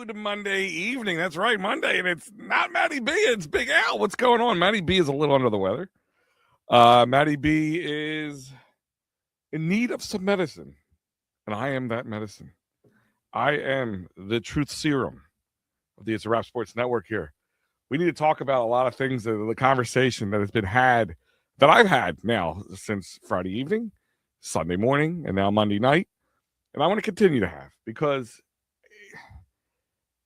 Good Monday evening. That's right, Monday, and it's not MattyB, it's Big Al. What's going on? MattyB is a little under the weather. MattyB is in need of some medicine, and I am that medicine. I am the truth serum of the It's a Rap Sports Network here. We need to talk about a lot of things, the conversation that has been had, that I've had now since Friday evening, Sunday morning, and now Monday night, and I want to continue to have, because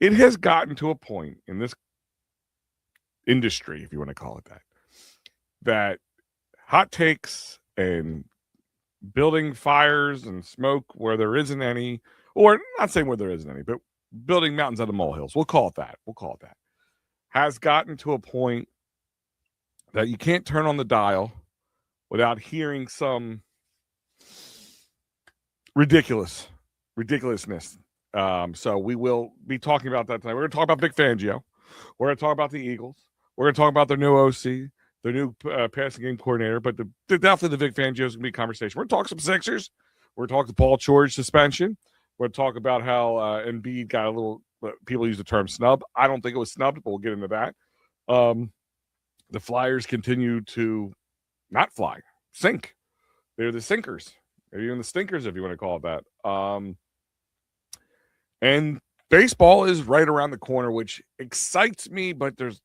it has gotten to a point in this industry, if you want to call it that, that hot takes and building fires and smoke where there isn't any, or not saying where there isn't any, but building mountains out of molehills, we'll call it that, has gotten to a point that you can't turn on the dial without hearing some ridiculousness. So we will be talking about that tonight. We're going to talk about Vic Fangio. We're going to talk about the Eagles. We're going to talk about their new OC, their new passing game coordinator. But definitely the Vic Fangio is going to be a conversation. We're going to talk some Sixers. We're going to talk the Paul George suspension. We're going to talk about how Embiid got a little, people use the term snub. I don't think it was snubbed, but we'll get into that. The Flyers continue to not fly, sink. They're the sinkers. Maybe even the stinkers, if you want to call it that. And baseball is right around the corner, which excites me, but there's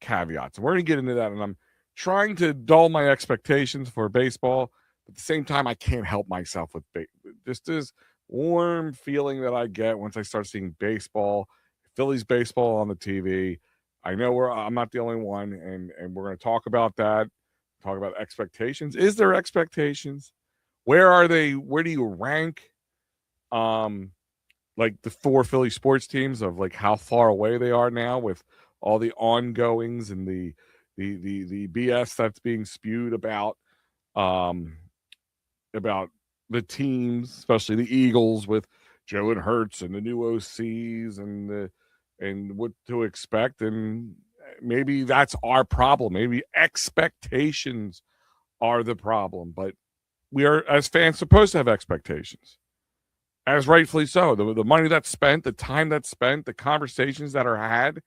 caveats. We're going to get into that, and I'm trying to dull my expectations for baseball. At the same time, I can't help myself with just this warm feeling that I get once I start seeing baseball, Phillies baseball on the TV. I know I'm not the only one, and we're going to talk about that, talk about expectations. Is there expectations? Where are they? Where do you rank like the four Philly sports teams, of like how far away they are now with all the ongoings and the BS that's being spewed about the teams, especially the Eagles with Joe and Hurts and the new OCs and what to expect. And maybe that's our problem. Maybe expectations are the problem, but we are, as fans, supposed to have expectations. As rightfully so. The money that's spent, the time that's spent, the conversations that are had,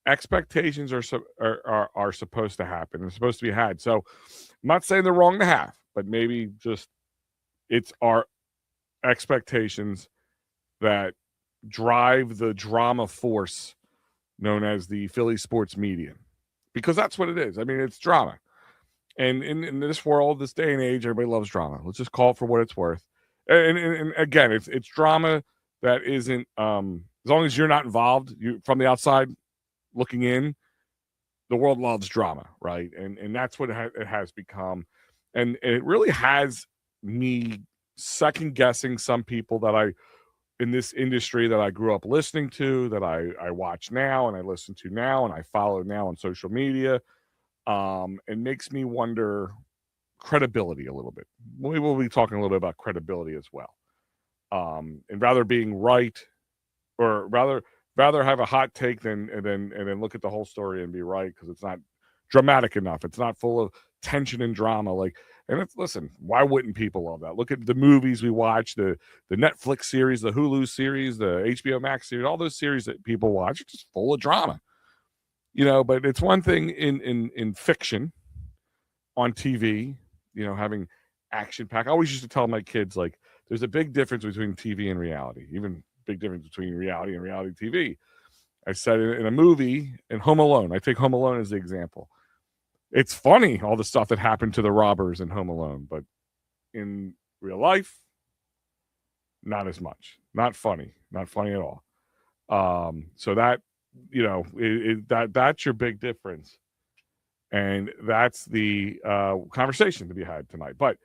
expectations are supposed to happen. They're supposed to be had. So I'm not saying they're wrong to have, but maybe just it's our expectations that drive the drama force known as the Philly sports media. Because that's what it is. I mean, it's drama. And in this world, this day and age, everybody loves drama. Let's just call it for what it's worth. And again, it's drama that isn't, as long as you're not involved, you from the outside looking in, the world loves drama, right? And that's what it has become. And it really has me second guessing some people that in this industry that I grew up listening to, that I watch now and I listen to now and I follow now on social media. It makes me wonder credibility a little bit. We will be talking a little bit about credibility as well. And rather being right, or rather have a hot take than look at the whole story and be right, because it's not dramatic enough. It's not full of tension and drama. Listen, why wouldn't people love that? Look at the movies we watch, the Netflix series, the Hulu series, the HBO Max series, all those series that people watch are just full of drama. But it's one thing in fiction on TV, having action pack. I always used to tell my kids, like, there's a big difference between TV and reality, even big difference between reality and reality TV. I said in a movie, in Home Alone, I take Home Alone as the example. It's funny, all the stuff that happened to the robbers in Home Alone, but in real life, not as much. Not funny at all. So that, that's your big difference. And that's the conversation to be had tonight. But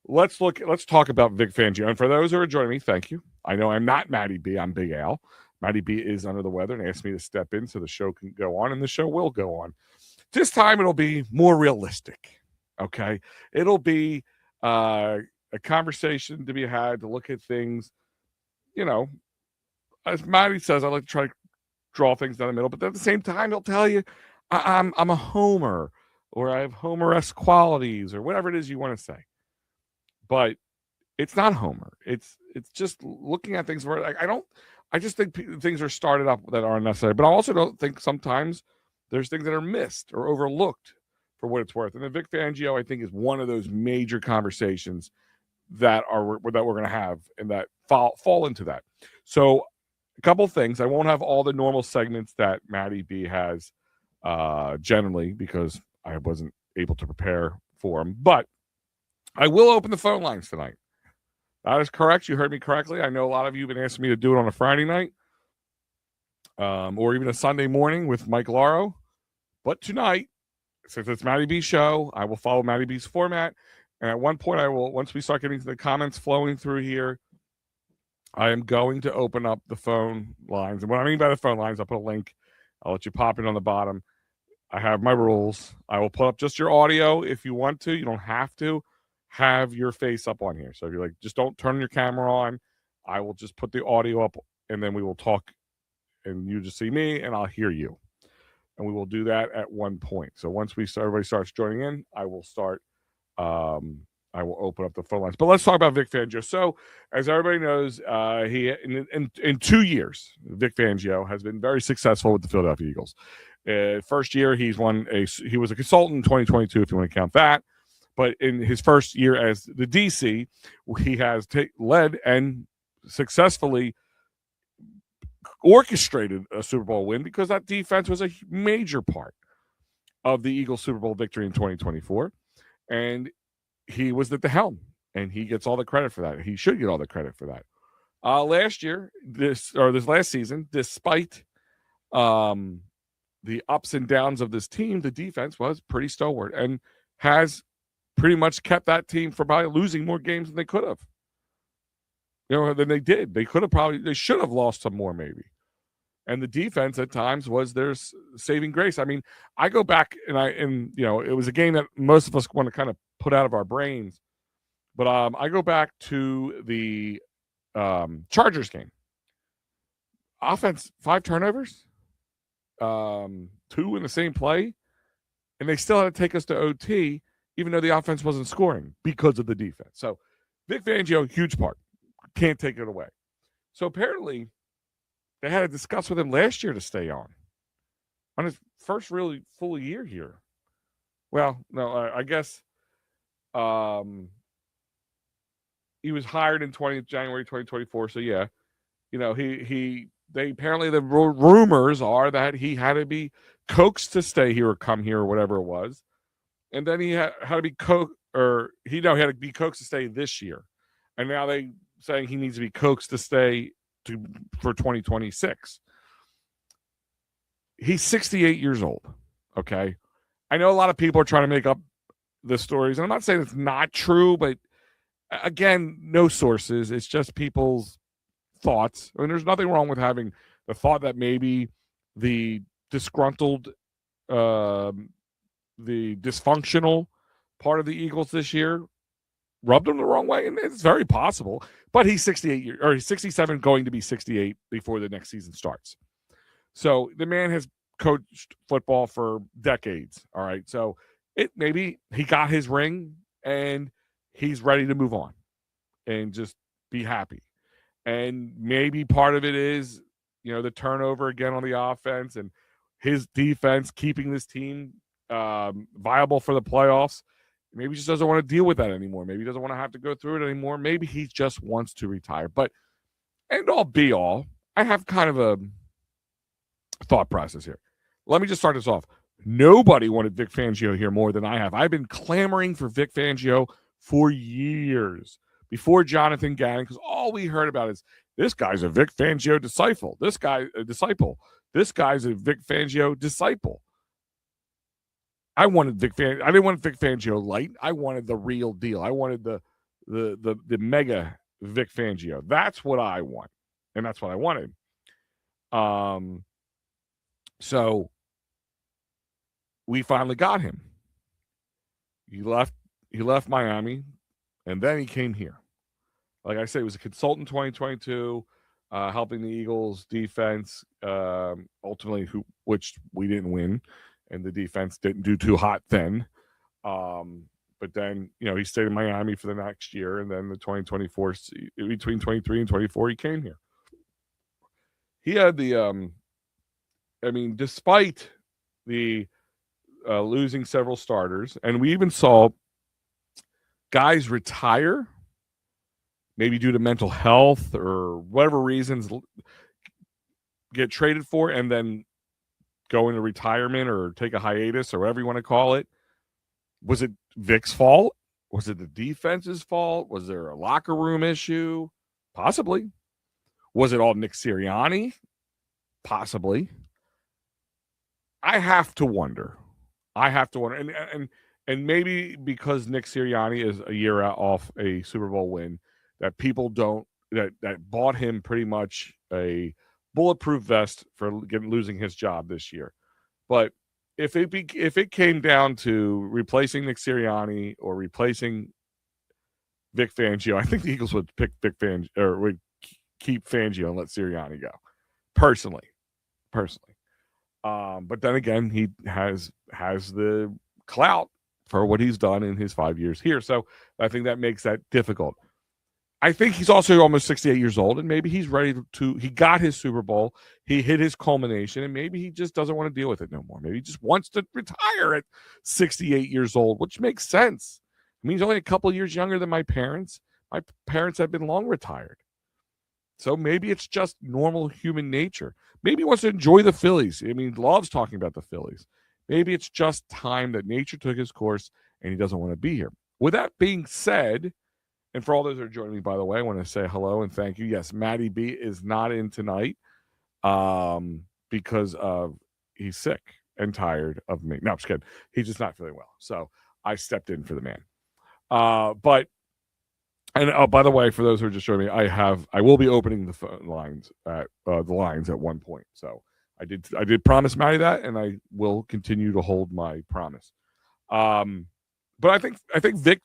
let's talk about Vic Fangio. And for those who are joining me, thank you. I know I'm not MattyB, I'm Big Al. MattyB is under the weather and asked me to step in so the show can go on, and the show will go on. This time it'll be more realistic, okay? It'll be a conversation to be had, to look at things, as Matty says, I like to try to draw things down the middle, but at the same time, he'll tell you, I'm a homer, or I have Homer-esque qualities, or whatever it is you want to say. But it's not Homer. It's just looking at things where, like, I just think things are started up that are unnecessary. But I also don't think sometimes there's things that are missed or overlooked for what it's worth. And the Vic Fangio, I think, is one of those major conversations that we're going to have and that fall into that. So a couple things. I won't have all the normal segments that MattyB has generally because I wasn't able to prepare for them. But I will open the phone lines tonight. That is correct. You heard me correctly. I know a lot of you have been asking me to do it on a Friday night or even a Sunday morning with Mike Lauro. But tonight, since it's MattyB's show, I will follow MattyB's format. And at one point, once we start getting the comments flowing through here, I am going to open up the phone lines. And what I mean by the phone lines, I'll put a link. I'll let you pop it on the bottom. I have my rules. I will put up just your audio if you want to. You don't have to have your face up on here. So if you're like, just don't turn your camera on. I will just put the audio up, and then we will talk, and you just see me, and I'll hear you. And we will do that at one point. So once everybody starts joining in, I will start. I will open up the phone lines. But let's talk about Vic Fangio. So, as everybody knows, he in 2 years, Vic Fangio has been very successful with the Philadelphia Eagles. First year, he was a consultant in 2022, if you want to count that. But in his first year as the DC, he has led and successfully orchestrated a Super Bowl win because that defense was a major part of the Eagles' Super Bowl victory in 2024. And he was at the helm, and he gets all the credit for that. He should get all the credit for that. This last season, despite the ups and downs of this team, the defense was pretty stalwart and has pretty much kept that team from probably losing more games than they could have. Than they did. They should have lost some more maybe. And the defense at times was their saving grace. I mean, I go back and it was a game that most of us want to kind of put out of our brains. But I go back to the Chargers game. Offense, 5 turnovers, 2 in the same play, and they still had to take us to OT, even though the offense wasn't scoring because of the defense. So Vic Fangio, huge part. Can't take it away. So apparently they had to discuss with him last year to stay on his first really full year here. Well, no, I guess he was hired in January 2024. So yeah, they apparently the rumors are that he had to be coaxed to stay here or come here or whatever it was, and then he had to be he had to be coaxed to stay this year, and now they saying he needs to be coaxed to stay for 2026. He's 68 years old. Okay, I know a lot of people are trying to make up the stories, and I'm not saying it's not true, but again, no sources. It's just people's thoughts. I mean, there's nothing wrong with having the thought that maybe the disgruntled, the dysfunctional part of the Eagles this year rubbed him the wrong way, and it's very possible. But he's 67, going to be 68 before the next season starts. So the man has coached football for decades. All right, so maybe he got his ring and he's ready to move on and just be happy. And maybe part of it is, the turnover again on the offense and his defense keeping this team viable for the playoffs. Maybe he just doesn't want to deal with that anymore. Maybe he doesn't want to have to go through it anymore. Maybe he just wants to retire. But end all be all, I have kind of a thought process here. Let me just start this off. Nobody wanted Vic Fangio here more than I have. I've been clamoring for Vic Fangio for years before Jonathan Gannon, because all we heard about is this guy's a Vic Fangio disciple. This guy's a Vic Fangio disciple. I wanted I didn't want Vic Fangio light. I wanted the real deal. I wanted the mega Vic Fangio. That's what I want, and that's what I wanted. So we finally got him. He left Miami, and then he came here. Like I said, he was a consultant in 2022, helping the Eagles defense, ultimately, which we didn't win, and the defense didn't do too hot then. But then, he stayed in Miami for the next year, and then the 2024, between 23 and 24, he came here. he had the despite the losing several starters, and we even saw guys retire, maybe due to mental health or whatever reasons, get traded for and then go into retirement or take a hiatus or whatever you want to call it. Was it Vic's fault? Was it the defense's fault? Was there a locker room issue? Possibly. Was it all Nick Sirianni? Possibly. I have to wonder. And maybe because Nick Sirianni is a year off a Super Bowl win, that people that bought him pretty much a bulletproof vest for losing his job this year. But if it came down to replacing Nick Sirianni or replacing Vic Fangio, I think the Eagles would pick Vic Fangio, or would keep Fangio and let Sirianni go. Personally. But then again, he has the clout for what he's done in his 5 years here. So I think that makes that difficult. I think he's also almost 68 years old, and maybe he's ready he got his Super Bowl, he hit his culmination, and maybe he just doesn't want to deal with it no more. Maybe he just wants to retire at 68 years old, which makes sense. I mean, he's only a couple of years younger than my parents. My parents have been long retired. So maybe it's just normal human nature. Maybe he wants to enjoy the Phillies. I mean, he loves talking about the Phillies. Maybe it's just time that nature took his course, and he doesn't want to be here. With that being said, and for all those that are joining me, by the way, I want to say hello and thank you. Yes, MattyB is not in tonight because he's sick and tired of me. No, I'm just kidding. He's just not feeling well. So I stepped in for the man. By the way, for those who are just joining me, I will be opening the phone lines at one point. So I did promise Matty that, and I will continue to hold my promise. But I think Vic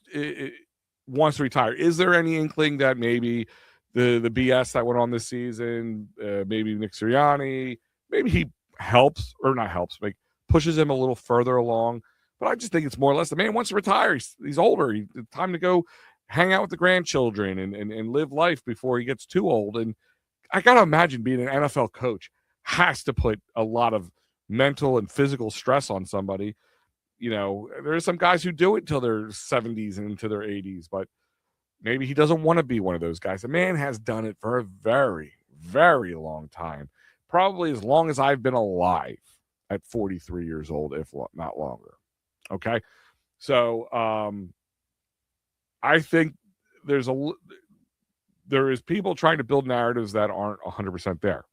wants to retire. Is there any inkling that maybe the BS that went on this season, maybe Nick Sirianni, maybe he helps or not helps, like pushes him a little further along? But I just think it's more or less the man wants to retire. He's older. It's time to go hang out with the grandchildren and live life before he gets too old. And I got to imagine being an NFL coach has to put a lot of mental and physical stress on somebody. You know, there are some guys who do it till their 70s and into their 80s, but maybe he doesn't want to be one of those guys. The man has done it for a very, very long time, probably as long as I've been alive at 43 years old, if not longer. Okay. So I think there is people trying to build narratives that aren't 100% there.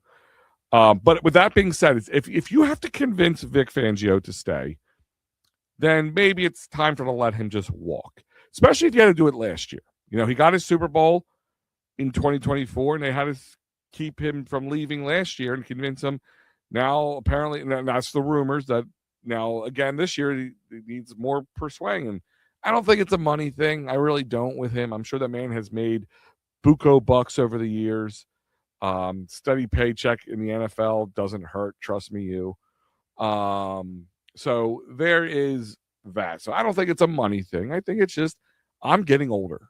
But with that being said, if you have to convince Vic Fangio to stay, then maybe it's time to let him just walk, especially if you had to do it last year. You know, he got his Super Bowl in 2024, and they had to keep him from leaving last year and convince him. Now, apparently, and that's the rumors that now, again, this year, he needs more persuading. I don't think it's a money thing. I really don't with him. I'm sure that man has made buco bucks over the years. Steady paycheck in the NFL doesn't hurt. Trust me, you. So there is that. So I don't think it's a money thing. I think it's just I'm getting older.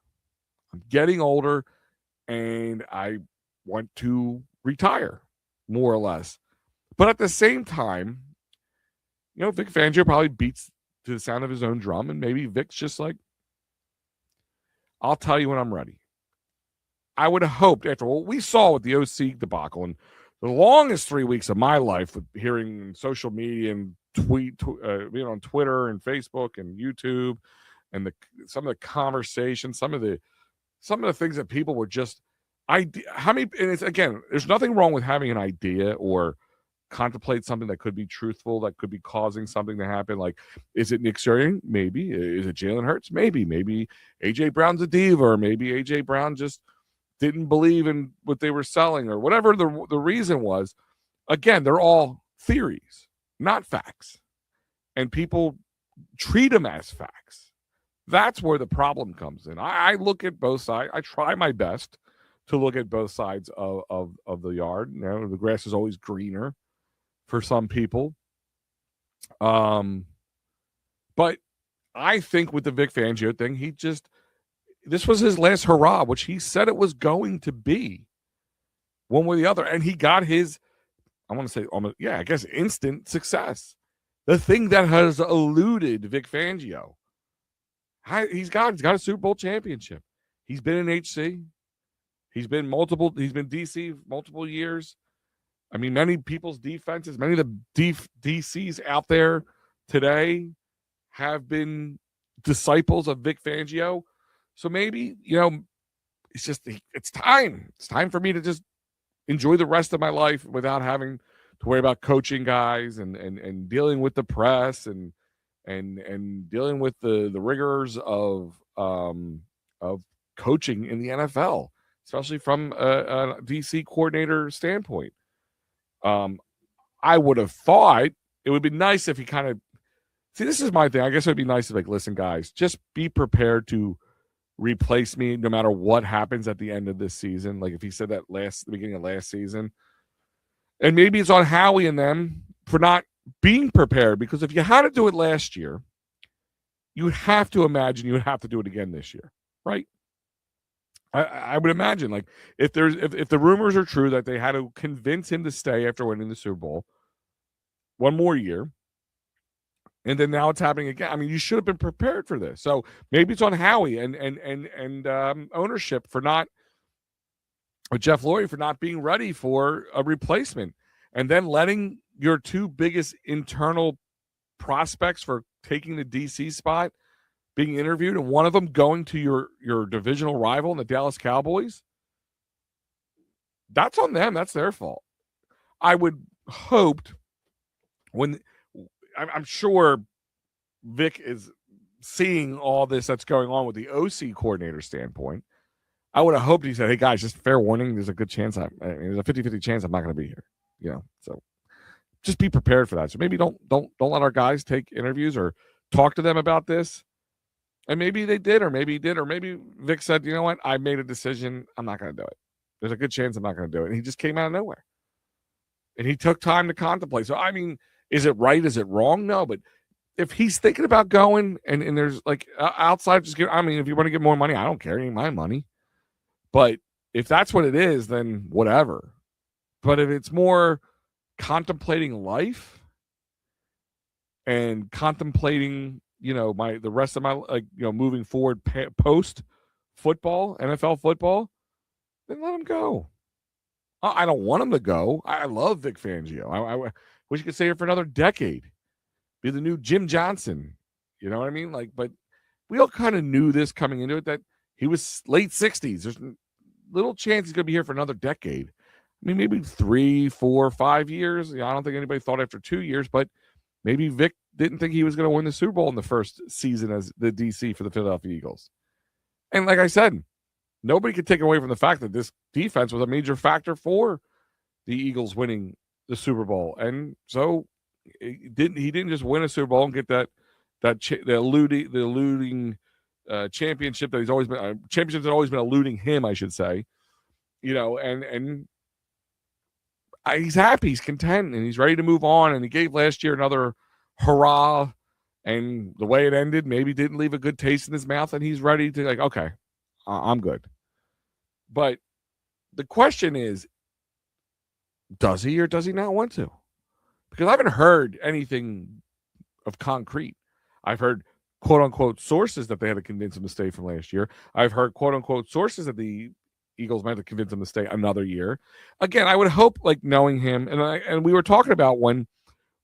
And I want to retire, more or less. But at the same time, you know, Vic Fangio probably beats to the sound of his own drum, and maybe Vic's just like, I'll tell you when I'm ready. I would have hoped after what we saw with the OC debacle and the longest 3 weeks of my life with hearing social media and being on Twitter and Facebook and YouTube and some of the conversations, some of the things that people were just and it's, again, there's nothing wrong with having an idea or contemplate something that could be truthful, that could be causing something to happen. Like, is it Nick Sirianni? Maybe. Is it Jalen Hurts? Maybe. Maybe AJ Brown's a diva, or maybe AJ Brown just didn't believe in what they were selling, or whatever the reason was. Again, they're all theories, not facts. And people treat them as facts. That's where the problem comes in. I look at both sides. I try my best to look at both sides of the yard. You know, the grass is always greener for some people. But I think with the Vic Fangio thing, this was his last hurrah, which he said it was going to be. one way or the other. And he got his, I want to say, almost, I guess, instant success. The thing that has eluded Vic Fangio. He's got a Super Bowl championship. He's been in HC. He's been DC multiple years. I mean, many people's defenses, many of the DCs out there today have been disciples of Vic Fangio. So maybe, it's time. It's time for me to just enjoy the rest of my life without having to worry about coaching guys and dealing with the press and dealing with the rigors of coaching in the NFL, especially from a DC coordinator standpoint. I would have thought it would be nice if he kind of see. This is my thing. I guess it would be nice if, like, listen, guys, just be prepared to replace me no matter what happens at the end of this season. Like if he said that the beginning of last season, and maybe it's on Howie and them for not being prepared, because if you had to do it last year, you would have to imagine you would have to do it again this year, right? I would imagine, like, if the rumors are true that they had to convince him to stay after winning the Super Bowl one more year, and then now it's happening again. I mean, you should have been prepared for this. So maybe it's on Howie and ownership for not, or Jeff Lurie for not being ready for a replacement, and then letting your two biggest internal prospects for taking the DC spot being interviewed, and one of them going to your divisional rival in the Dallas Cowboys. That's on them. That's their fault. I would hoped I'm sure Vic is seeing all this that's going on with the OC coordinator standpoint. I would have hoped he said, hey, guys, just fair warning. There's a good chance. There's a 50-50 chance I'm not going to be here. So just be prepared for that. So maybe don't let our guys take interviews or talk to them about this. And maybe they did, or maybe he did, or maybe Vic said, you know what? I made a decision. I'm not going to do it. There's a good chance I'm not going to do it. And he just came out of nowhere. And he took time to contemplate. So, I mean, is it right? Is it wrong? No, but if he's thinking about going and there's like outside, if you want to get more money, I don't care. It ain't my money. But if that's what it is, then whatever. But if it's more contemplating life and contemplating, the rest of my, moving forward post football, NFL football, then let him go. I don't want him to go. I love Vic Fangio. I wish he could stay here for another decade. Be the new Jim Johnson. You know what I mean? But we all kind of knew this coming into it, that he was late 60s. There's little chance he's going to be here for another decade. I mean, maybe 3, 4, 5 years. I don't think anybody thought after 2 years, but maybe Vic didn't think he was going to win the Super Bowl in the first season as the DC for the Philadelphia Eagles. And like I said, nobody could take away from the fact that this defense was a major factor for the Eagles winning the Super Bowl. And so he didn't just win a Super Bowl and get the eluding championship that he's always been. Championships have always been eluding him, I should say. And he's happy, he's content, and he's ready to move on. And he gave last year another hurrah, and the way it ended maybe didn't leave a good taste in his mouth, and he's ready to, like, okay, I'm good. But the question is, does he or does he not want to? Because I haven't heard anything of concrete. I've heard quote-unquote sources that they had to convince him to stay from last year. I've heard quote-unquote sources that the Eagles might have to convince him to stay another year. Again, I would hope, like, knowing him, and we were talking about when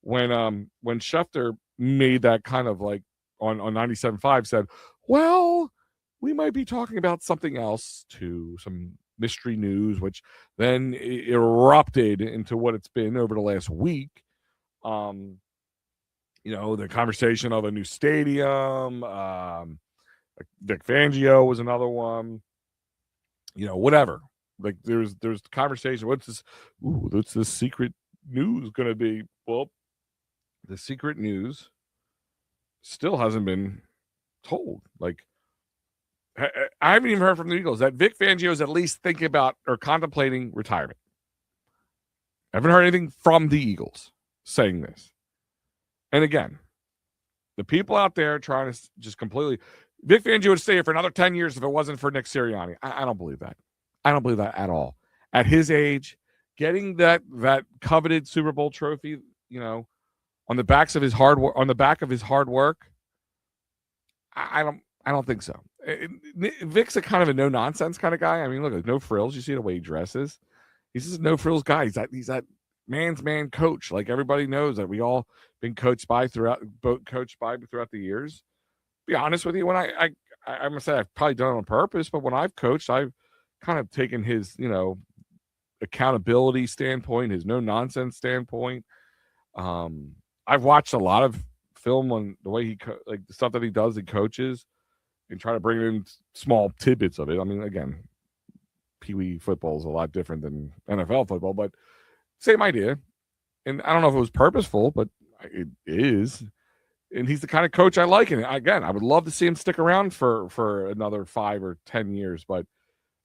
Schefter made that kind of, like, on 97.5 said, well, we might be talking about something else, to some mystery news, which then erupted into what it's been over the last week. The conversation of a new stadium. Vic Fangio was another one. Whatever. Like, there's conversation. What's this secret news going to be? Well, the secret news still hasn't been told. Like, I haven't even heard from the Eagles that Vic Fangio is at least thinking about or contemplating retirement. I haven't heard anything from the Eagles saying this. And again, the people out there trying to just completely, Vic Fangio would stay here for another 10 years if it wasn't for Nick Sirianni. I don't believe that. I don't believe that at all. at his age, getting that coveted Super Bowl trophy, on the backs of his hard work, on the back of his hard work. I don't think so. Vic's a kind of a no nonsense kind of guy. I mean, look, no frills. You see the way he dresses. He's just a no frills guy. He's that man's man coach. Like everybody knows that we all been coached by throughout the years. Be honest with you, when I'm gonna say I've probably done it on purpose, but when I've coached, I've kind of taken his accountability standpoint, his no nonsense standpoint. I've watched a lot of film on the way he the stuff that he does, he coaches, and try to bring in small tidbits of it. I mean, again, Pee Wee football is a lot different than NFL football, but same idea. And I don't know if it was purposeful, but it is. And he's the kind of coach I like. And again, I would love to see him stick around for another 5 or 10 years. But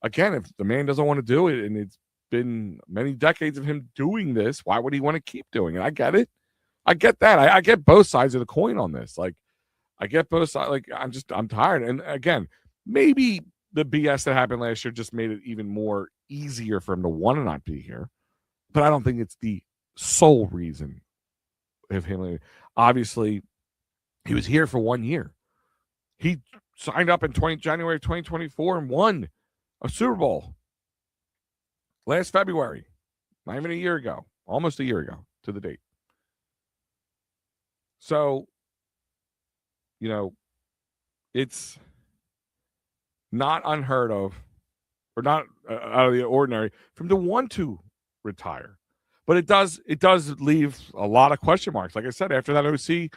again, if the man doesn't want to do it, and it's been many decades of him doing this, why would he want to keep doing it? I get it. I get that. I get both sides of the coin on this. Like, I get both sides. Like, I'm tired. And again, maybe the BS that happened last year just made it even more easier for him to want to not be here. But I don't think it's the sole reason of him. Obviously, he was here for 1 year. He signed up in January of 2024 and won a Super Bowl last February. Not even a year ago. Almost a year ago to the date. So, it's not unheard of, or not out of the ordinary, for him to want to retire. But it does leave a lot of question marks. Like I said, after that OC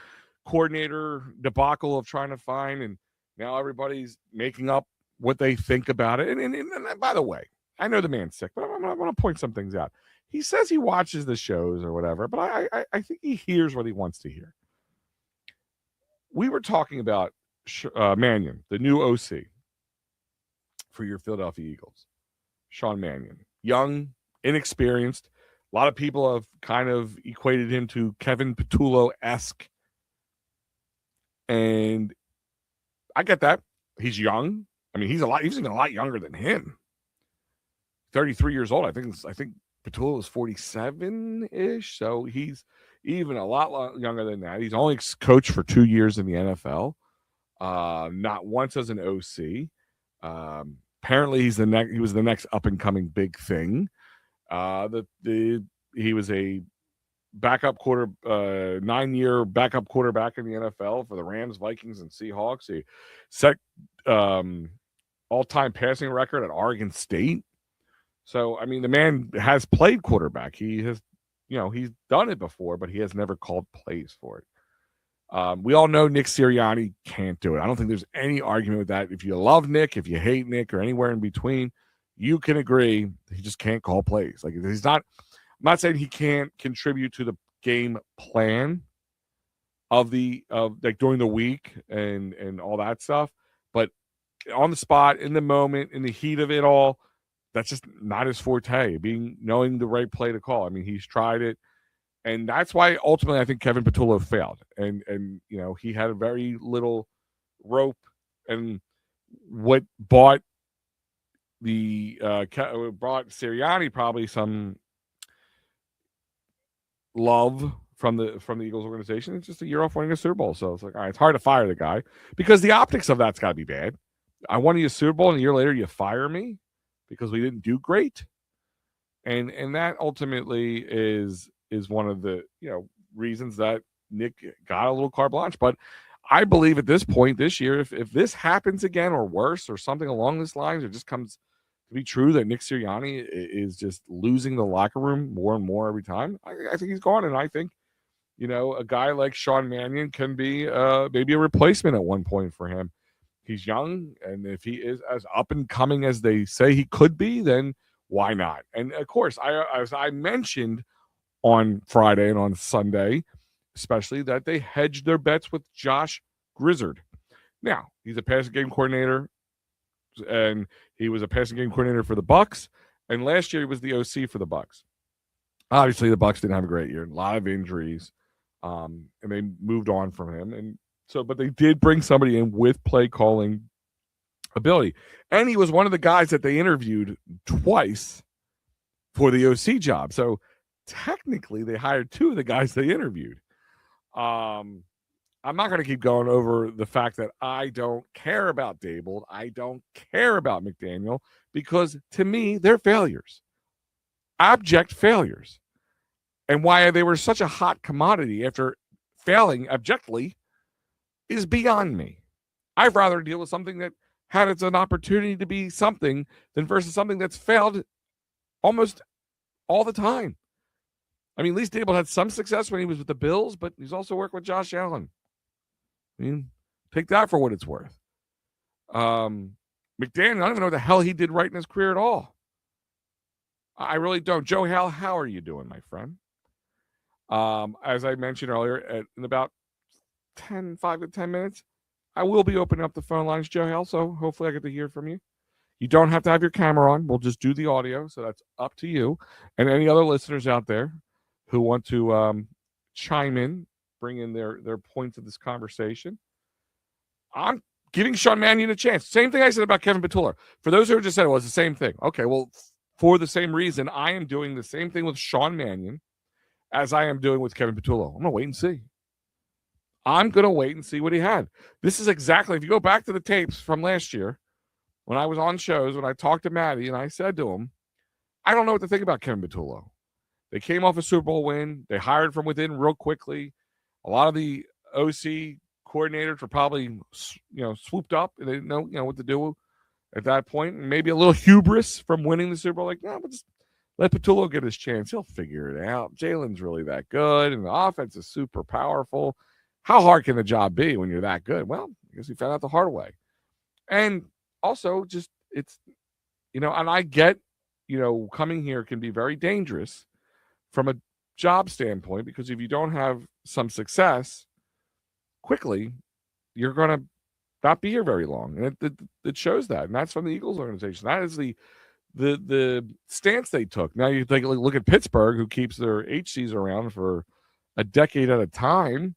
coordinator debacle of trying to find, and now everybody's making up what they think about it. And by the way, I know the man's sick, but I'm going to point some things out. He says he watches the shows or whatever, but I think he hears what he wants to hear. We were talking about Mannion, the new OC for your Philadelphia Eagles. Sean Mannion, young, inexperienced. A lot of people have kind of equated him to Kevin Patullo-esque. And I get that. He's young. I mean, he's even a lot younger than him. 33 years old. I think Patullo is 47-ish. So he's even a lot younger than that. He's only coached for 2 years in the NFL. Not once as an OC. Apparently he was the next up and coming big thing. He was a backup 9-year backup quarterback in the NFL for the Rams, Vikings, and Seahawks. He set all-time passing record at Oregon State. So, I mean, the man has played quarterback. He has, he's done it before, but he has never called plays for it. We all know Nick Sirianni can't do it. I don't think there's any argument with that. If you love Nick, if you hate Nick, or anywhere in between, you can agree he just can't call plays. Like, I'm not saying he can't contribute to the game plan of like during the week and all that stuff, but on the spot, in the moment, in the heat of it all, that's just not his forte. Knowing the right play to call. I mean, he's tried it, and that's why ultimately I think Kevin Patullo failed. And he had a very little rope, and what brought Sirianni probably some love from the Eagles organization. It's just a year off winning a Super Bowl. So it's like, all right, it's hard to fire the guy because the optics of that's got to be bad. I won you a Super Bowl, and a year later you fire me because we didn't do great. And that ultimately is one of the reasons that Nick got a little carte blanche. But I believe at this point this year, if this happens again or worse or something along these lines, it just comes to be true that Nick Sirianni is just losing the locker room more and more every time, I think he's gone. And I think, a guy like Sean Mannion can be maybe a replacement at one point for him. He's young, and if he is as up and coming as they say he could be, then why not? And of course, as I mentioned on Friday and on Sunday, especially, that they hedged their bets with Josh Grizzard. Now, he's a passing game coordinator, and he was a passing game coordinator for the Bucs, and last year he was the OC for the Bucs. Obviously, the Bucs didn't have a great year, a lot of injuries, and they moved on from him. And so, but they did bring somebody in with play calling ability, and he was one of the guys that they interviewed twice for the OC job. So technically, they hired 2 of the guys they interviewed. I'm not going to keep going over the fact that I don't care about Dable. I don't care about McDaniel because to me, they're failures, abject failures. And why they were such a hot commodity after failing abjectly is beyond me. I'd rather deal with something that had its an opportunity to be something than versus something that's failed almost all the time. I mean, at least Dable had some success when he was with the Bills, but he's also worked with Josh Allen. I mean, take that for what it's worth. McDaniel, I don't even know what the hell he did right in his career at all. I really don't. Joe Hal, how are you doing, my friend? As I mentioned earlier, in about 5 to 10 minutes, I will be opening up the phone lines, Joe Hal, so hopefully I get to hear from you. You don't have to have your camera on. We'll just do the audio, so that's up to you. And any other listeners out there who want to chime in, bring in their points of this conversation, I'm giving Sean Mannion a chance. Same thing I said about Kevin Patullo. For those who just said it was the same thing. Okay, well, for the same reason, I am doing the same thing with Sean Mannion as I am doing with Kevin Patullo. I'm going to wait and see. I'm going to wait and see what he had. This is exactly, if you go back to the tapes from last year, when I was on shows, when I talked to Matty and I said to him, I don't know what to think about Kevin Patullo. They came off a Super Bowl win. They hired from within real quickly. A lot of the OC coordinators were probably, swooped up and they didn't know, what to do at that point. And maybe a little hubris from winning the Super Bowl. Like, no, but just let Patullo get his chance. He'll figure it out. Jalen's really that good, and the offense is super powerful. How hard can the job be when you're that good? Well, I guess he found out the hard way. And also, just it's, and I get, coming here can be very dangerous from a job standpoint because if you don't have some success quickly, you're going to not be here very long. And it shows that. And that's from the Eagles organization. That is the stance they took. Now you take a look at Pittsburgh, who keeps their HCs around for a decade at a time.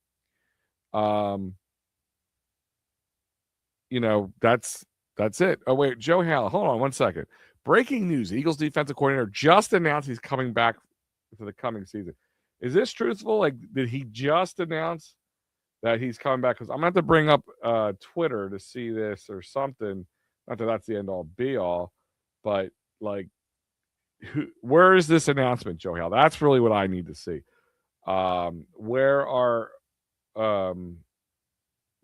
That's it. Oh, wait, Joe Hal, hold on one second. Breaking news. Eagles defensive coordinator just announced he's coming back for the coming season. Is this truthful? Like, did he just announce that he's coming back? Because I'm going to have to bring up Twitter to see this or something. Not that that's the end all be all, but like, where is this announcement, Joe Hal? That's really what I need to see. Where are the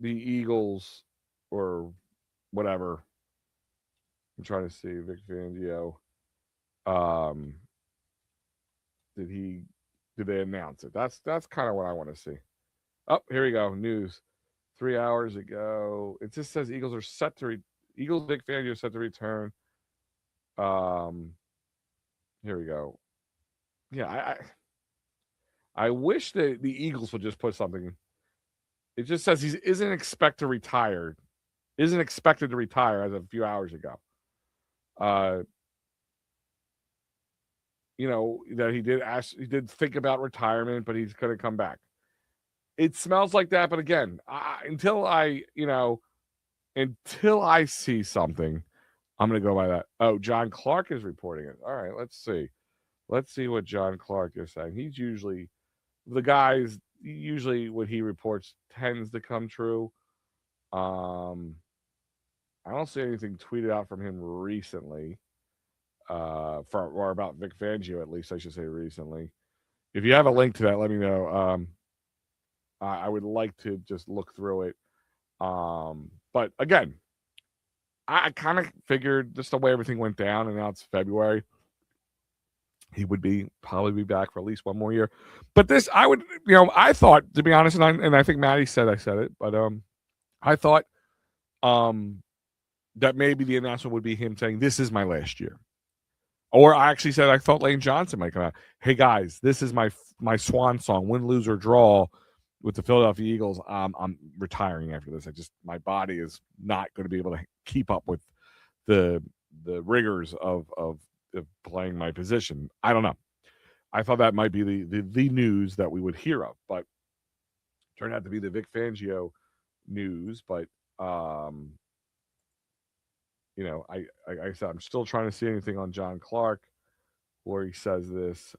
Eagles or whatever? I'm trying to see Vic Fangio. Did they announce it? That's kind of what I want to see. Oh, here we go. News 3 hours ago. It just says Eagles Vic Fangio set to return. Here we go. Yeah, I wish that the Eagles would just put something. It just says he isn't expected to retire as of a few hours ago. That he did think about retirement, but he's going to come back. It smells like that, but again, until I see something, I'm going to go by that. Oh, John Clark is reporting it. All right, let's see. Let's see what John Clark is saying. He's usually what he reports tends to come true. I don't see anything tweeted out from him recently. Or about Vic Fangio, at least I should say recently. If you have a link to that, let me know. I would like to just look through it. But again, I kind of figured just the way everything went down, and now it's February, he would probably be back for at least one more year. But this, I thought, to be honest, and I think Matty said I said it, but I thought that maybe the announcement would be him saying, "This is my last year." Or I actually said I thought Lane Johnson might come out. Hey guys, this is my swan song, win, lose, or draw with the Philadelphia Eagles. I'm retiring after this. My body is not going to be able to keep up with the rigors of playing my position. I don't know. I thought that might be the news that we would hear of, but it turned out to be the Vic Fangio news. But I said I'm still trying to see anything on John Clark. where he says this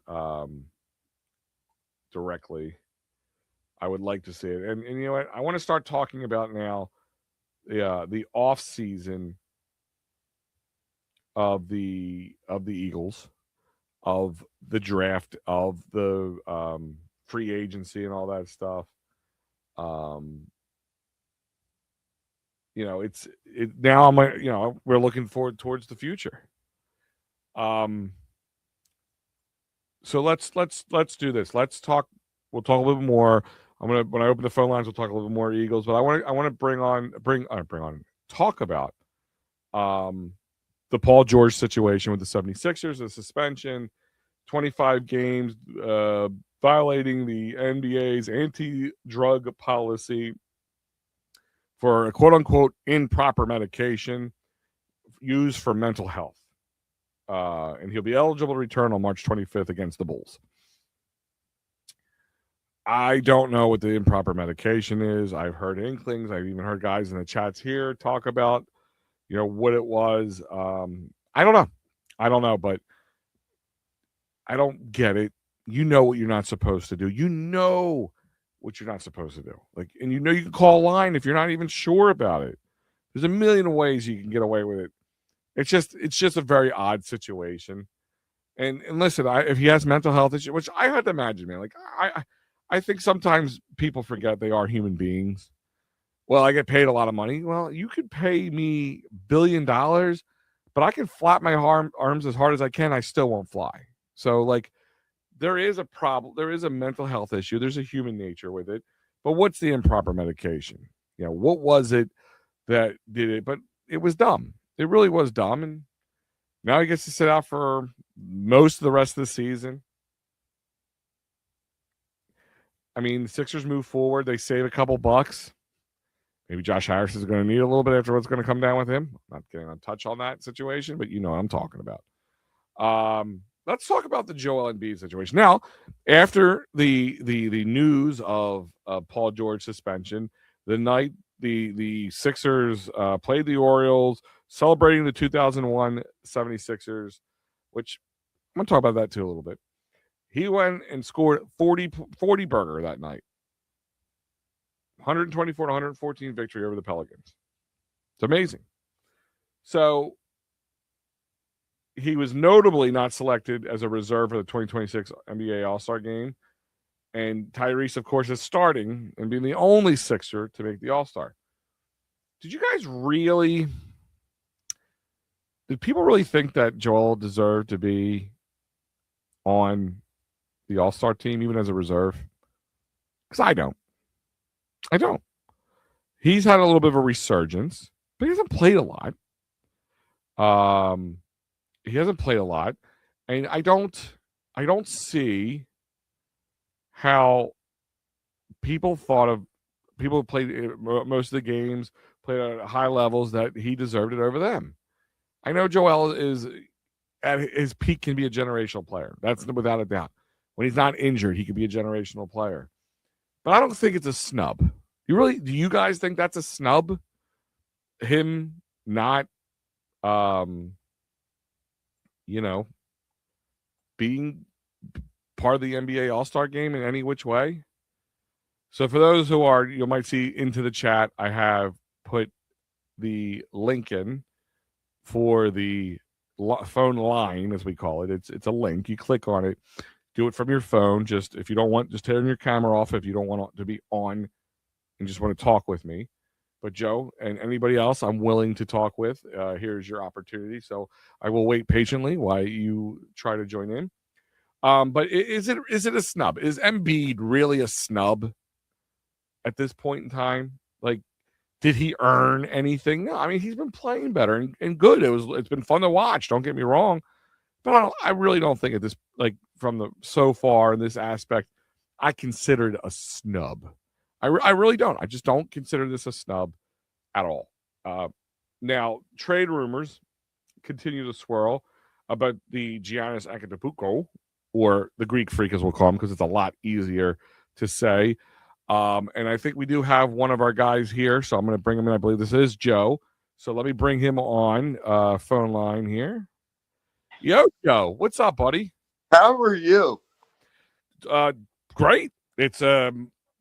directly. I would like to see it. And you know what? I want to start talking about now the off season of the Eagles, of the draft, of the free agency and all that stuff. It's now we're looking forward towards the future. So let's do this. Let's talk. We'll talk a little bit more. When I open the phone lines, we'll talk a little bit more Eagles. But I want to talk about the Paul George situation with the 76ers, the suspension, 25 games, violating the NBA's anti-drug policy for a quote-unquote improper medication used for mental health. And he'll be eligible to return on March 25th against the Bulls. I don't know what the improper medication is. I've heard inklings. I've even heard guys in the chats here talk about, what it was. I don't know, but I don't get it. You know what you're not supposed to do. You know what you're not supposed to do. And you can call a line if you're not even sure about it. There's a million ways you can get away with it. It's just a very odd situation. And listen, if he has mental health issues, which I had to imagine, man, I think sometimes people forget they are human beings. Well, I get paid a lot of money. Well, you could pay me $1 billion, but I can flap my arms as hard as I can. I still won't fly. So, there is a problem. There is a mental health issue. There's a human nature with it. But what's the improper medication? What was it that did it? But it was dumb. It really was dumb. And now he gets to sit out for most of the rest of the season. I mean, the Sixers move forward. They save a couple bucks. Maybe Josh Harris is going to need a little bit after what's going to come down with him. I'm not getting on touch on that situation, but you know what I'm talking about. Let's talk about the Joel Embiid situation. Now, after the news of Paul George suspension, the night the Sixers played the Orioles, celebrating the 2001 76ers, which I'm going to talk about that too a little bit. He went and scored 40 burger that night. 124 to 114 victory over the Pelicans. It's amazing. So he was notably not selected as a reserve for the 2026 NBA All-Star Game. And Tyrese, of course, is starting and being the only Sixer to make the All-Star. Did people really think that Joel deserved to be on the All-Star team, even as a reserve? Because I don't. He's had a little bit of a resurgence, but he hasn't played a lot. And I don't see how people who played most of the games, played at high levels, that he deserved it over them. I know Joel is at his peak, can be a generational player. That's without a doubt. When he's not injured, he could be a generational player. But I don't think it's a snub. Do you guys think that's a snub? Him not, being part of the NBA All-Star game in any which way? So for those who you might see into the chat, I have put the link in for the phone line, as we call it. It's a link. You click on it. Do it from your phone. If you don't want, just turn your camera off if you don't want it to be on and just want to talk with me. But Joe and anybody else I'm willing to talk with, here's your opportunity. So I will wait patiently while you try to join in. But is it a snub? Is Embiid really a snub at this point in time? Did he earn anything? No, I mean, he's been playing better and good. It's been fun to watch. Don't get me wrong. But I really don't think from the so far in this aspect, I consider it a snub. I really don't. I just don't consider this a snub at all. Now, trade rumors continue to swirl about the Giannis Antetokounmpo, or the Greek Freak, as we'll call him, because it's a lot easier to say. And I think we do have one of our guys here, so I'm going to bring him in. I believe this is Joe. So let me bring him on phone line here. Yo, Joe, what's up, buddy? How are you? Great. It's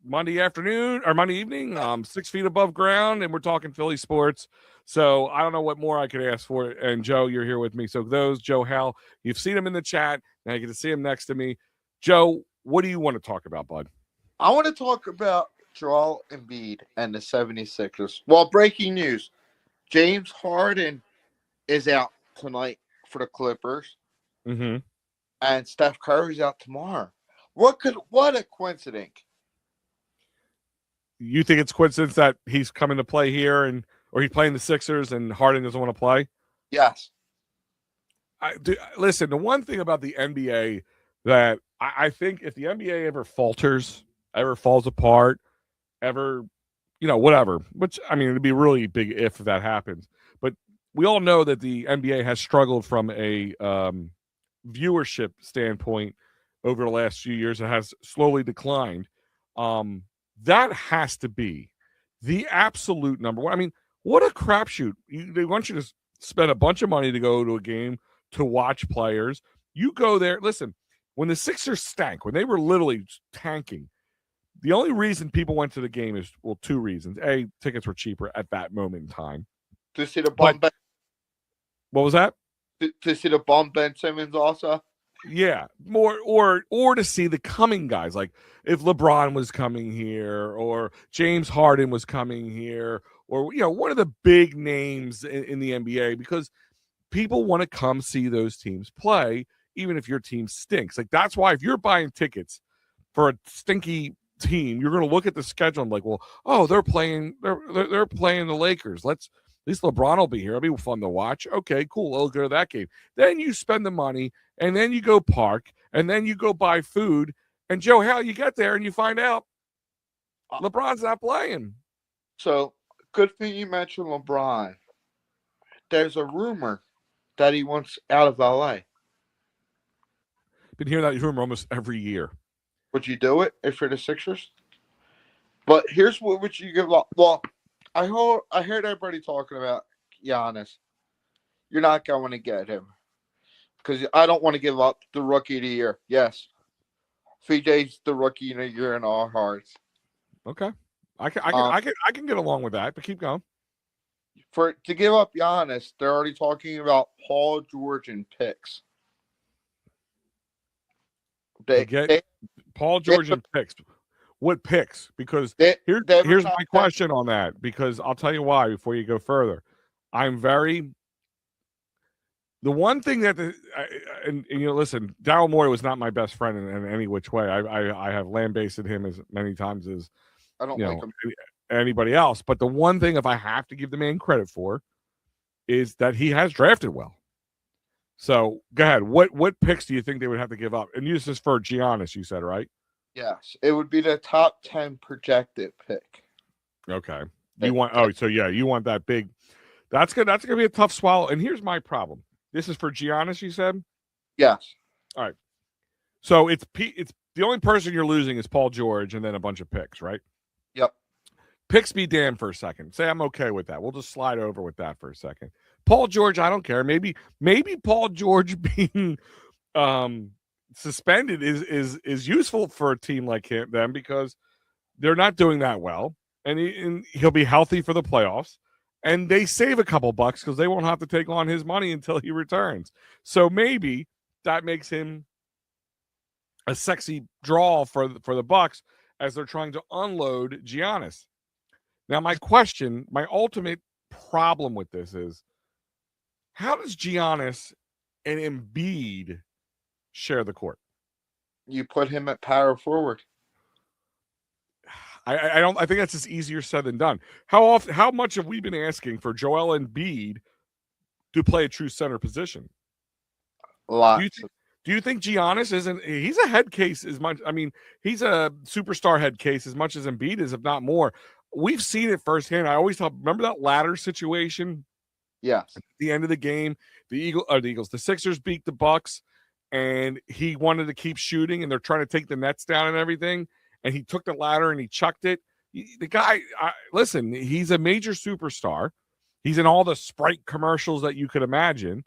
Monday afternoon or Monday evening. 6 feet above ground, and we're talking Philly sports. So I don't know what more I could ask for. And Joe, you're here with me. So Joe Hal, you've seen him in the chat. Now you get to see him next to me. Joe, what do you want to talk about, bud? I want to talk about Joel Embiid and the 76ers. Well, breaking news. James Harden is out tonight for the Clippers, Mm-hmm. and Steph Curry's out tomorrow. What a coincidence. You think it's coincidence that he's coming to play here or he's playing the Sixers and Harden doesn't want to play? Yes. Listen, the one thing about the NBA that I think if the NBA ever falters, ever falls apart, ever, whatever, which, I mean, it'd be really big if that happens. But we all know that the NBA has struggled from a viewership standpoint over the last few years. It has slowly declined. That has to be the absolute number one. I mean, what a crapshoot. They want you to spend a bunch of money to go to a game to watch players. You go there. Listen, when the Sixers stank, when they were literally tanking, the only reason people went to the game is, well, two reasons. A, tickets were cheaper at that moment in time. To see the bum Ben. What was that? To see the bum Ben Simmons also. Yeah, more or to see the coming guys, like if LeBron was coming here or James Harden was coming here, or one of the big names in the NBA, because people want to come see those teams play, even if your team stinks. Like that's why if you're buying tickets for a stinky team, you're going to look at the schedule and like, well, oh, they're playing the Lakers. At least LeBron will be here. It'll be fun to watch. Okay, cool. I'll go to that game. Then you spend the money, and then you go park, and then you go buy food. And Joe, how you get there and you find out LeBron's not playing. So good thing you mentioned LeBron. There's a rumor that he wants out of LA. Been hearing that rumor almost every year. Would you do it if you're the Sixers? But here's what would you give up? Well, I heard everybody talking about Giannis. You're not going to get him because I don't want to give up the rookie of the year. Yes, VJ's the rookie of the year in our hearts. Okay, I can get along with that, but keep going. To give up Giannis, they're already talking about Paul George and picks. Paul George and picks. What picks? Because here's my question on that. Because I'll tell you why before you go further. The one thing that listen, Daryl Morey was not my best friend in any which way. I have lambasted him as many times as I don't like him. Anybody else. But the one thing, if I have to give the man credit for, is that he has drafted well. So go ahead. What picks do you think they would have to give up? And this is for Giannis, you said, right? Yes, it would be the top 10 projected pick. Okay. You want that big. That's gonna be a tough swallow. And here's my problem. This is for Giannis, you said? Yes. All right. So it's the only person you're losing is Paul George and then a bunch of picks, right? Yep. Picks be damned for a second. Say I'm okay with that. We'll just slide over with that for a second. Paul George, I don't care. Maybe Paul George being suspended is useful for a team like them because they're not doing that well, and he'll be healthy for the playoffs, and they save a couple bucks because they won't have to take on his money until he returns. So maybe that makes him a sexy draw for the Bucks as they're trying to unload Giannis. Now, my ultimate problem with this is, how does Giannis and Embiid share the court? You put him at power forward. I think that's just easier said than done. How much have we been asking for Joel Embiid to play a true center position? A lot. Do you think Giannis he's a head case as much? I mean, he's a superstar head case as much as Embiid is, if not more. We've seen it firsthand. I always remember that ladder situation. Yes. At the end of the game, the Sixers beat the Bucks, and he wanted to keep shooting, and they're trying to take the nets down and everything. And he took the ladder and he chucked it. The guy, listen, he's a major superstar. He's in all the Sprite commercials that you could imagine.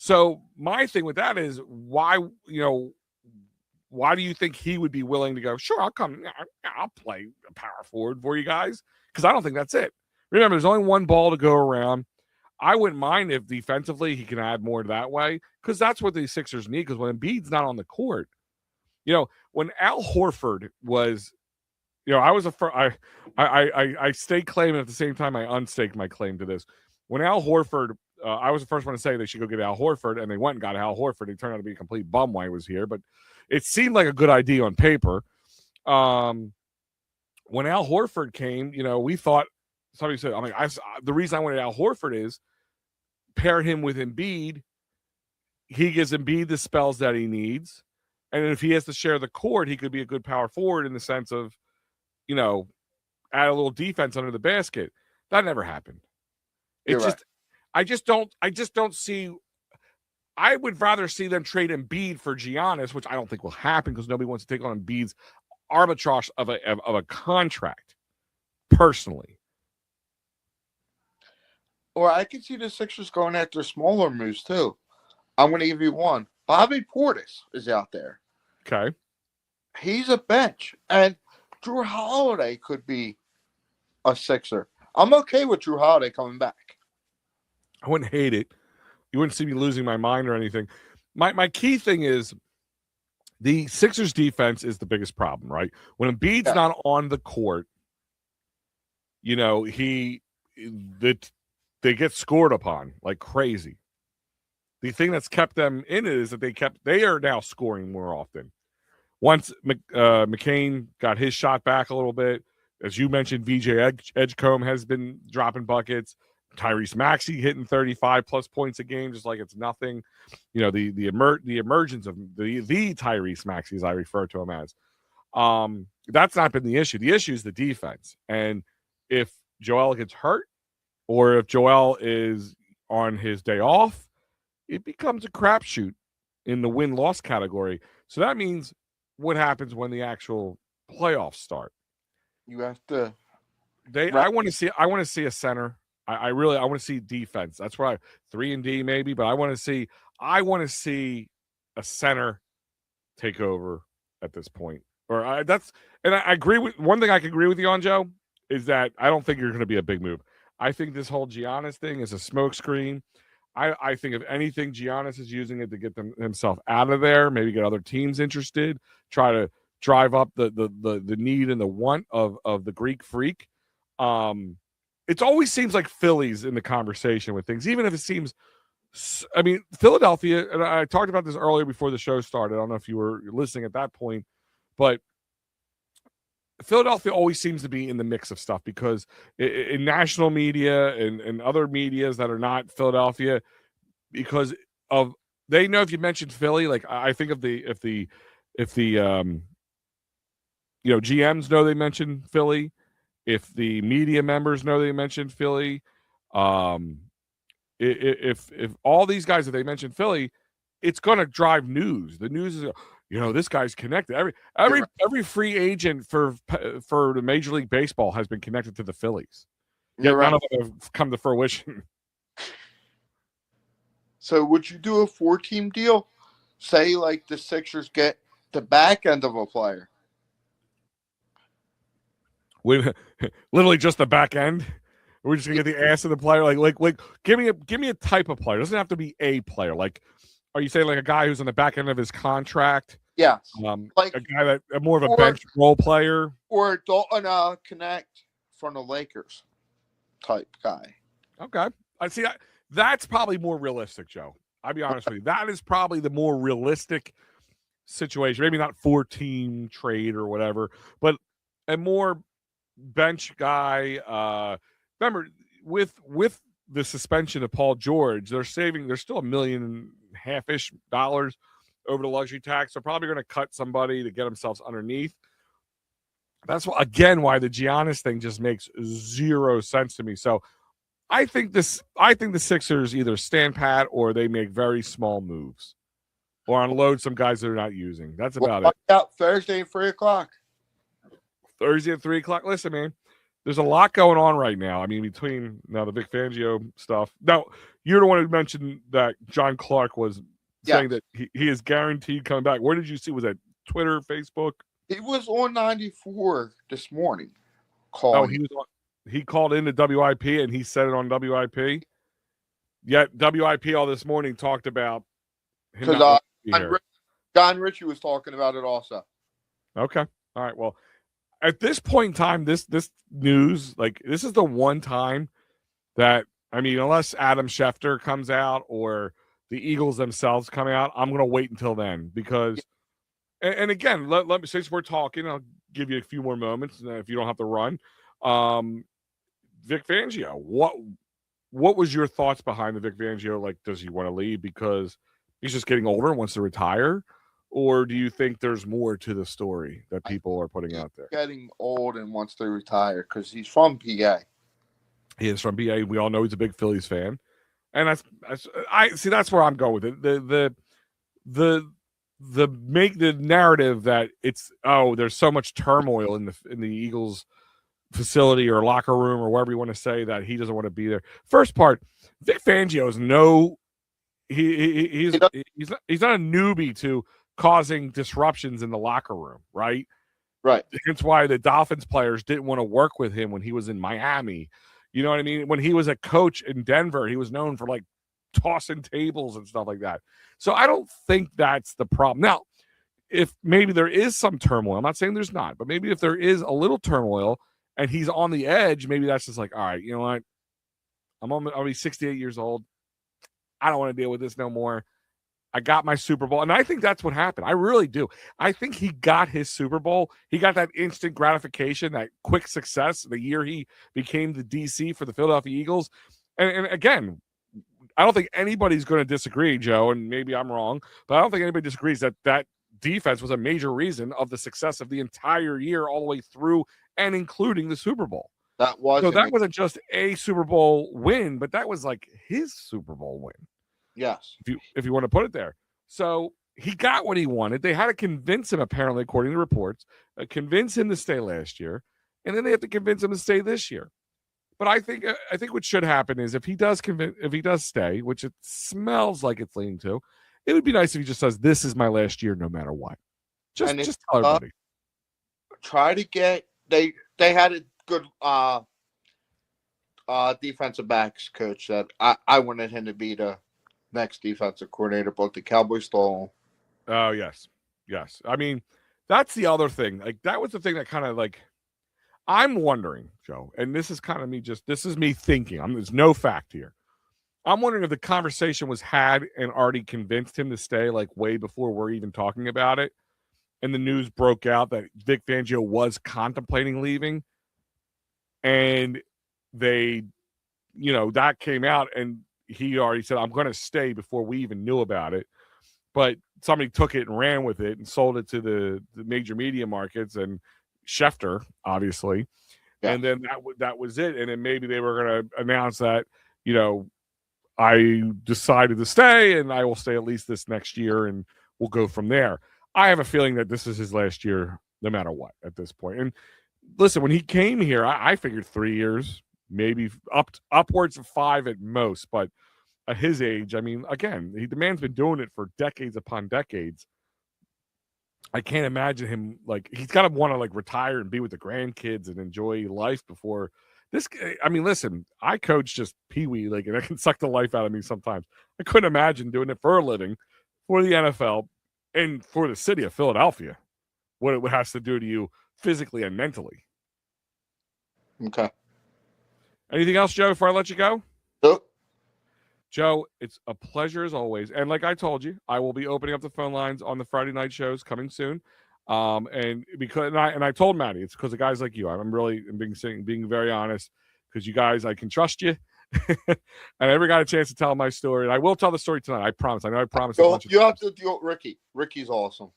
So my thing with that is why do you think he would be willing to go? Sure, I'll come. I'll play a power forward for you guys because I don't think that's it. Remember, there's only one ball to go around. I wouldn't mind if defensively he can add more that way because that's what the Sixers need. Because when Embiid's not on the court, when Al Horford was, I was I stake claiming at the same time I unstaked my claim to this. When Al Horford, I was the first one to say they should go get Al Horford, and they went and got Al Horford. He turned out to be a complete bum while he was here, but it seemed like a good idea on paper. When Al Horford came, we thought somebody said, the reason I wanted Al Horford is pair him with Embiid. He gives Embiid the spells that he needs. And if he has to share the court, he could be a good power forward in the sense of, add a little defense under the basket. That never happened. I just don't see. I would rather see them trade Embiid for Giannis, which I don't think will happen because nobody wants to take on Embiid's arbitrage of a contract, personally. Or I could see the Sixers going after smaller moves too. I'm going to give you one. Bobby Portis is out there. Okay. He's a bench. And Drew Holiday could be a Sixer. I'm okay with Drew Holiday coming back. I wouldn't hate it. You wouldn't see me losing my mind or anything. My key thing is the Sixers defense is the biggest problem, right? When Embiid's not on the court, they get scored upon like crazy. The thing that's kept them in it is that they are now scoring more often. Once McCain got his shot back a little bit, as you mentioned, VJ Edgecombe has been dropping buckets. Tyrese Maxey hitting 35 plus points a game, just like it's nothing. The emergence of the Tyrese Maxey, as I refer to him as, that's not been the issue. The issue is the defense. And if Joel gets hurt, or if Joel is on his day off, it becomes a crapshoot in the win-loss category. So that means what happens when the actual playoffs start. You have to. I want to see a center. I want to see defense. That's why 3-and-D maybe, but I want to see a center take over at this point. I agree with one thing I can agree with you on, Joe, is that I don't think you're going to be a big move. I think this whole Giannis thing is a smokescreen. I think if anything, Giannis is using it to get himself out of there, maybe get other teams interested, try to drive up the need and the want of the Greek freak. It always seems like Philly's in the conversation with things, even if it seems. I mean, Philadelphia, and I talked about this earlier before the show started. I don't know if you were listening at that point, but Philadelphia always seems to be in the mix of stuff because in national media and other medias that are not Philadelphia, because of they know if you mention Philly, like I think of if the GMs know they mention Philly, if the media members know they mentioned Philly, if all these guys that they mentioned Philly, it's going to drive news. The news is, this guy's connected. Every free agent for the Major League Baseball has been connected to the Phillies. Yet none of them have come to fruition. So would you do a 4-team deal? Say like the Sixers get the back end of a player. Literally just the back end. We're just gonna get the ass of the player. Like give me a type of player. It doesn't have to be a player. Like, are you saying like a guy who's on the back end of his contract? Yes. Like a guy that more of a bench role player, or Dalton Connect from the Lakers type guy. Okay, I see. That's probably more realistic, Joe. I'll be honest with you. That is probably the more realistic situation. Maybe not 4-team trade or whatever, but a more bench guy. Remember, with the suspension of Paul George, they're still $1.5 million over the luxury tax. They're probably going to cut somebody to get themselves underneath. That's why the Giannis thing just makes zero sense to me. So I think the Sixers either stand pat or they make very small moves or unload some guys they're not using. That's about it. Out Thursday at 3:00. Thursday at 3:00. Listen, man, there's a lot going on right now. I mean, between now the Vic Fangio stuff. Now, you're the one who mentioned that John Clark was saying that he is guaranteed coming back. Where did you see? Was that Twitter, Facebook? He was on 94 this morning. He called in to WIP and he said it on WIP. Yet WIP all this morning talked about him not here. John Ritchie was talking about it also. Okay. All right. Well, at this point in time, this news, like, this is the one time that, I mean, unless Adam Schefter comes out or the Eagles themselves come out, I'm going to wait until then because, and again, let me, since we're talking, I'll give you a few more moments if you don't have to run. Vic Fangio, what was your thoughts behind the Vic Fangio? Like, does he want to leave because he's just getting older and wants to retire? Or do you think there's more to the story that people are putting out there? Getting old and wants to retire because he's from PA. He is from PA. We all know he's a big Phillies fan, and that's where I'm going with it. The narrative that it's there's so much turmoil in the Eagles facility or locker room or wherever you want to say that he doesn't want to be there. First part, Vic Fangio is he's not a newbie to causing disruptions in the locker room, right? Right. That's why the Dolphins players didn't want to work with him when he was in Miami. You know what I mean? When he was a coach in Denver, he was known for like tossing tables and stuff like that. So I don't think that's the problem. Now, if maybe there is some turmoil, I'm not saying there's not, but maybe if there is a little turmoil and he's on the edge, maybe that's just like, all right, you know what? I'll be 68 years old. I don't want to deal with this no more. I got my Super Bowl. And I think that's what happened. I really do. I think he got his Super Bowl. He got that instant gratification, that quick success the year he became the DC for the Philadelphia Eagles. And again, I don't think anybody's going to disagree, Joe, and maybe I'm wrong, but I don't think anybody disagrees that defense was a major reason of the success of the entire year all the way through and including the Super Bowl. That wasn't just a Super Bowl win, but that was like his Super Bowl win. Yes. If you want to put it there. So he got what he wanted. They had to convince him, apparently, according to reports, convince him to stay last year. And then they have to convince him to stay this year. But I think what should happen is if he does stay, which it smells like it's leaning to, it would be nice if he just says, this is my last year no matter what. Just tell everybody. Try to get they had a good defensive backs coach that I wanted him to be the next defensive coordinator, but the Cowboys stole him. Oh, yes. Yes. I mean, that's the other thing. Like, that was the thing that kind of like, I'm wondering, Joe, and this is kind of this is me thinking. There's no fact here. I'm wondering if the conversation was had and already convinced him to stay, like way before we're even talking about it. And the news broke out that Vic Fangio was contemplating leaving. And they, that came out and he already said, I'm going to stay before we even knew about it. But somebody took it and ran with it and sold it to the major media markets and Schefter, obviously. Yeah. And then that was it. And then maybe they were going to announce that, I decided to stay and I will stay at least this next year and we'll go from there. I have a feeling that this is his last year no matter what at this point. And listen, when he came here, I figured 3 years, maybe upwards of 5 at most. But at his age, I mean, again, the man's been doing it for decades upon decades. I can't imagine him, like, he's got to want to, like, retire and be with the grandkids and enjoy life before this. I mean, listen, I coach just peewee, like, and it can suck the life out of me sometimes. I couldn't imagine doing it for a living for the NFL and for the city of Philadelphia, what it has to do to you physically and mentally. Okay. Anything else, Joe, before I let you go? Nope. Joe, it's a pleasure as always. And like I told you, I will be opening up the phone lines on the Friday night shows coming soon. And I told Matty, it's because of guys like you. I'm really being very honest because you guys, I can trust you. And I never got a chance to tell my story. And I will tell the story tonight. I promise. I know I promised. You have to do Ricky. Ricky's awesome.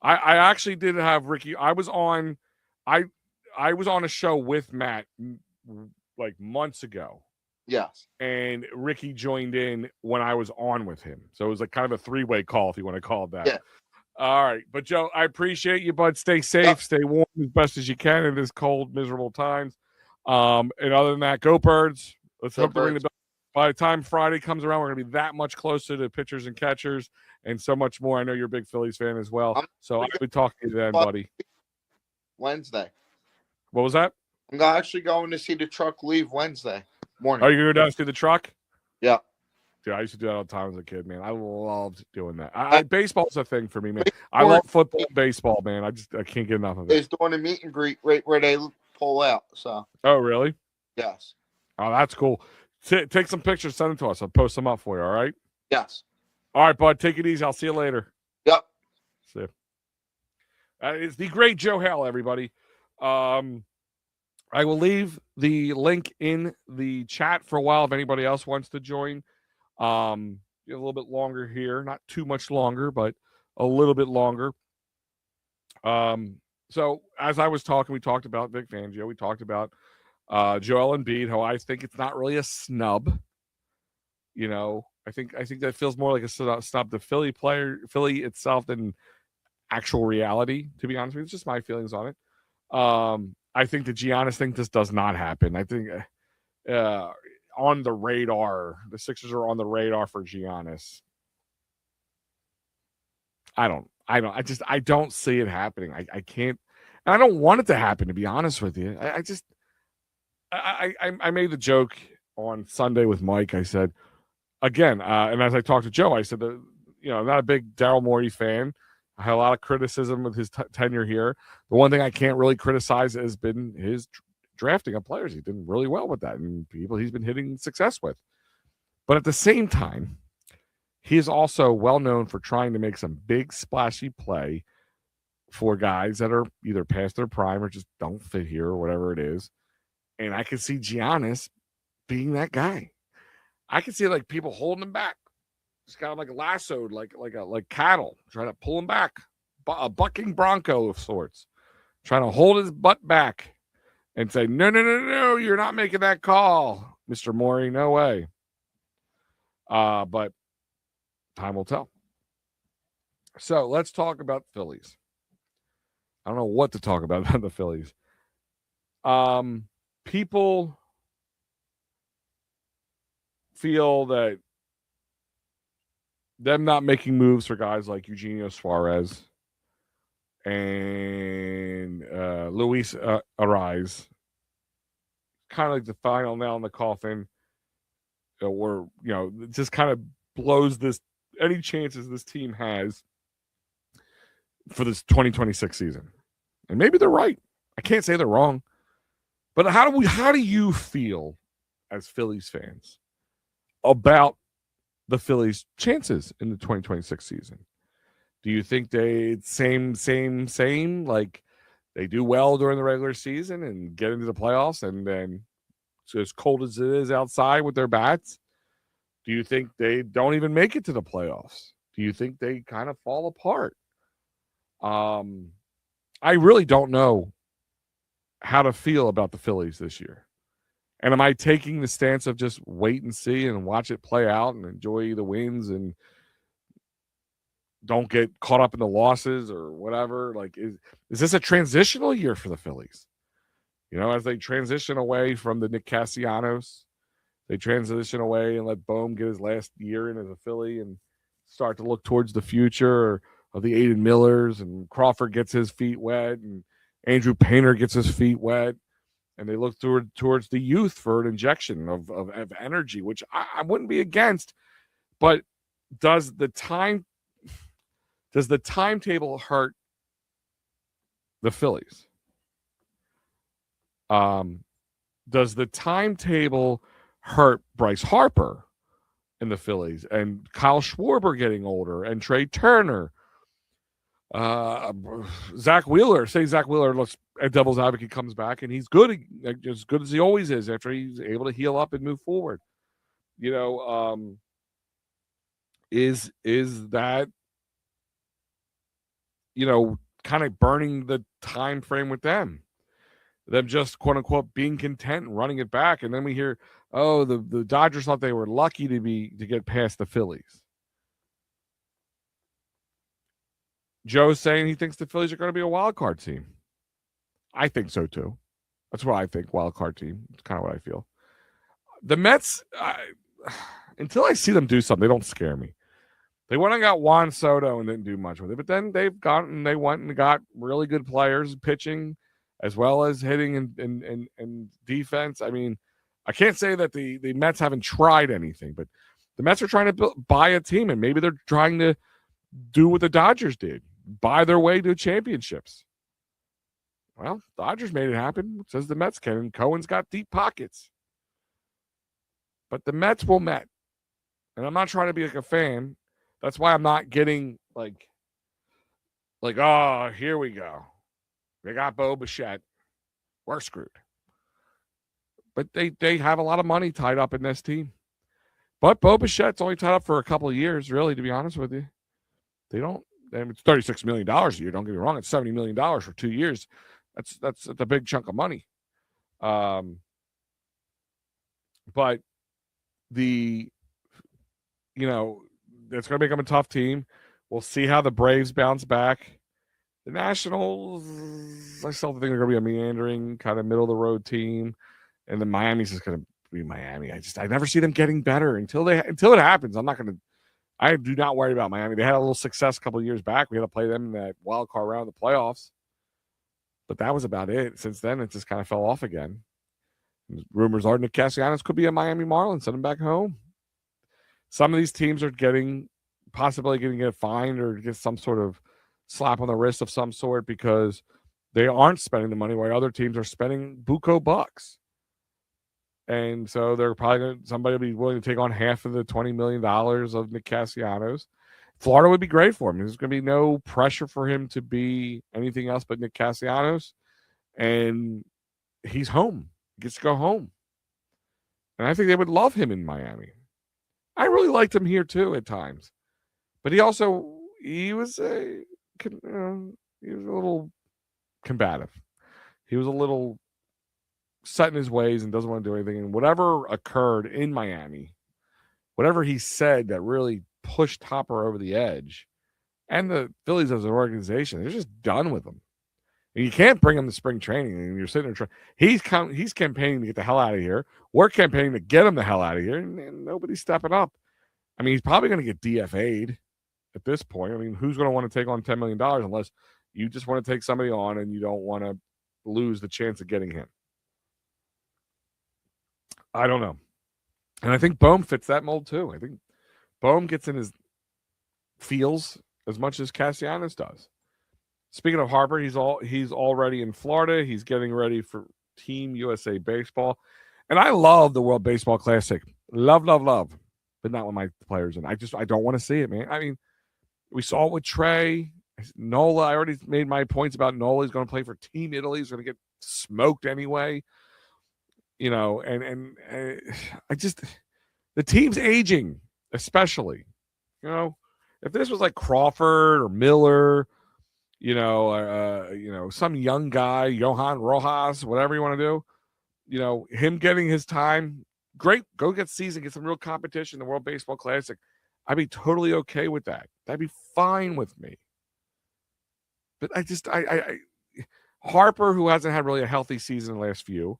I actually did have Ricky. I was on a show with Matt like months ago. Yes. And Ricky joined in when I was on with him. So it was like kind of a three-way call, if you want to call it that. Yeah. All right. But, Joe, I appreciate you, bud. Stay safe. Stay warm as best as you can in this cold, miserable times. And other than that, go Birds. Let's Go hope to ring the Birds. bell. By the time Friday comes around, we're going to be that much closer to pitchers and catchers and so much more. I know you're a big Phillies fan as well. I'm So I'll gonna be talking to you then, go buddy. Wednesday. What was that? I'm actually going to see the truck leave Wednesday morning. Are you going to go down to see the truck? Yeah. Dude, I used to do that all the time as a kid, man. I loved doing that. Baseball's a thing for me, man. Wait I for love it. football and baseball, man. I can't get enough of it. Is doing a meet and greet right where they pull out. So Oh, really? yes. Oh, that's cool. Take some pictures, send them to us. I'll post them up for you, all right? Yes. All right, bud. Take it easy. I'll see you later. Yep. See you. It's the great Joe Hale, everybody. I will leave the link in the chat for a while if anybody else wants to join. A little bit longer here, not too much longer, but a little bit longer. So as I was talking, we talked about Vic Fangio. We talked about Joel Embiid, how I think it's not really a snub. You know, I think that feels more like a snub to Philly itself than actual reality, to be honest with you. It's just my feelings on it. I think the Giannis thing just does not happen. I think on the radar, the Sixers are on the radar for Giannis. I don't see it happening. I can't, and I don't want it to happen, to be honest with you. I made the joke on Sunday with Mike. I said, again, and as I talked to Joe, I said that, I'm not a big Daryl Morey fan. I had a lot of criticism with his tenure here. The one thing I can't really criticize has been his drafting of players. He did really well with that, and people he's been hitting success with. But at the same time, he is also well known for trying to make some big splashy play for guys that are either past their prime or just don't fit here or whatever it is. And I can see Giannis being that guy. I can see like people holding him back. Just kind of like lassoed, like cattle, trying to pull him back. A bucking bronco of sorts, trying to hold his butt back and say, no, you're not making that call, Mr. Morey, no way. But time will tell. So let's talk about Phillies. I don't know what to talk about the Phillies. People feel that them not making moves for guys like Eugenio Suarez and Luis Ariz, kind of like the final nail in the coffin, or it just kind of blows any chances this team has for this 2026 season. And maybe they're right. I can't say they're wrong. But how do you feel as Phillies fans about the Phillies' chances in the 2026 season? Do you think they same, like they do well during the regular season and get into the playoffs, and then it's as cold as it is outside with their bats? Do you think they don't even make it to the playoffs? Do you think they kind of fall apart? I really don't know how to feel about the Phillies this year. And am I taking the stance of just wait and see and watch it play out and enjoy the wins and don't get caught up in the losses or whatever? Like, is this a transitional year for the Phillies? As they transition away from the Nick Castellanos, they transition away and let Bohm get his last year in as a Philly and start to look towards the future of the Aiden Millers, and Crawford gets his feet wet and Andrew Painter gets his feet wet. And they look towards the youth for an injection of energy, which I wouldn't be against. But does the timetable hurt the Phillies? Does the timetable hurt Bryce Harper in the Phillies and Kyle Schwarber getting older and Trey Turner? Zach Wheeler, looks at devil's advocate, comes back and he's good, as good as he always is after he's able to heal up and move forward. Is that kind of burning the time frame with them just quote unquote being content and running it back? And then we hear, the Dodgers thought they were lucky to get past the Phillies. Joe's saying he thinks the Phillies are going to be a wild card team. I think so too. That's what I think. Wild card team. It's kind of what I feel. The Mets, until I see them do something, they don't scare me. They went and got Juan Soto and didn't do much with it, but then they went and got really good players pitching as well as hitting and defense. I mean, I can't say that the Mets haven't tried anything, but the Mets are trying to buy a team, and maybe they're trying to do what the Dodgers did, buy their way to championships. Well, Dodgers made it happen. It says the Mets can, and Cohen's got deep pockets. But the Mets will Met. And I'm not trying to be like a fan. That's why I'm not getting like, oh, here we go. They got Bo Bichette. We're screwed. But they have a lot of money tied up in this team. But Bo Bichette's only tied up for a couple of years, really, to be honest with you. They don't. It's $36 million a year. Don't get me wrong. It's $70 million for 2 years. That's a big chunk of money. But it's going to become a tough team. We'll see how the Braves bounce back. The Nationals, I still think they're going to be a meandering, kind of middle-of-the-road team. And the Miami's just going to be Miami. I never see them getting better until it happens. I do not worry about Miami. They had a little success a couple of years back. We had to play them in that wild card round of the playoffs. But that was about it. Since then, it just kind of fell off again. Rumors are Nick Castellanos could be a Miami Marlin. Send him back home. Some of these teams are possibly getting a fine or get some sort of slap on the wrist of some sort because they aren't spending the money while other teams are spending buco bucks. And so they're probably somebody will be willing to take on half of the $20 million of Nick Castellanos. Florida would be great for him. There's going to be no pressure for him to be anything else but Nick Castellanos. And he's home. He gets to go home. And I think they would love him in Miami. I really liked him here too at times. But he was a little combative. He was a little set in his ways and doesn't want to do anything. And whatever occurred in Miami, whatever he said that really pushed Hopper over the edge, and the Phillies as an organization, they're just done with him. And you can't bring him to spring training. And you're sitting there he's campaigning to get the hell out of here. We're campaigning to get him the hell out of here, and nobody's stepping up. I mean, he's probably going to get DFA'd at this point. I mean, who's going to want to take on $10 million unless you just want to take somebody on and you don't want to lose the chance of getting him? I don't know. And I think Bohm fits that mold too. I think Bohm gets in his feels as much as Castellanos does. Speaking of Harper, he's already in Florida. He's getting ready for Team USA Baseball. And I love the World Baseball Classic. Love, but not with my players. And I don't want to see it, man. I mean, we saw it with Trey. Nola, I already made my points about Nola. He's going to play for Team Italy. He's going to get smoked anyway. And the team's aging, especially. If this was like Crawford or Miller, some young guy, Johan Rojas, whatever you want to do, him getting his time, great. Go get season, get some real competition, the World Baseball Classic. I'd be totally okay with that. That'd be fine with me. But Harper, who hasn't had really a healthy season in the last few,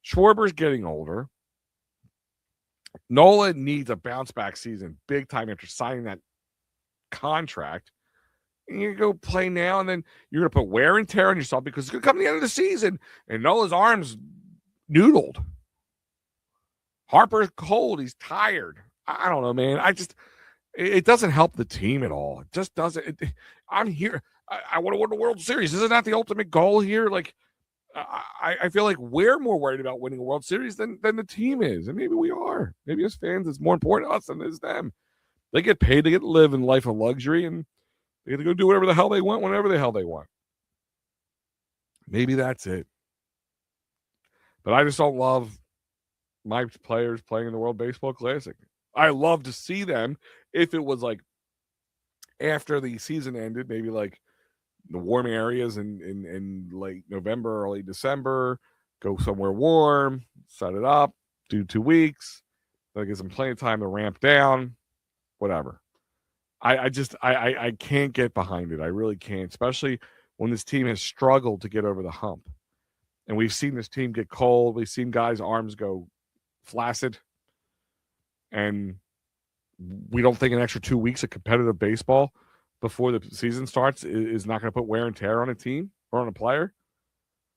Schwarber's getting older. Nola needs a bounce back season big time after signing that contract. And you go play now, and then you're going to put wear and tear on yourself because it's going to come to the end of the season, and Nola's arm's noodled. Harper's cold. He's tired. I don't know, man. It doesn't help the team at all. It just doesn't. I'm here. I want to win the World Series. Isn't that the ultimate goal here? Like, I feel like we're more worried about winning a World Series than the team is. And maybe we are. Maybe as fans, it's more important to us than it is them. They get paid to get to live in life of luxury, and they get to go do whatever the hell they want, whenever the hell they want. Maybe that's it. But I just don't love my players playing in the World Baseball Classic. I love to see them if it was like after the season ended, maybe like the warm areas in late November, early December, go somewhere warm, set it up, do 2 weeks, that gives them plenty of time to ramp down, whatever. I can't get behind it. I really can't, especially when this team has struggled to get over the hump. And we've seen this team get cold. We've seen guys' arms go flaccid. And we don't think an extra 2 weeks of competitive baseball before the season starts is not going to put wear and tear on a team or on a player.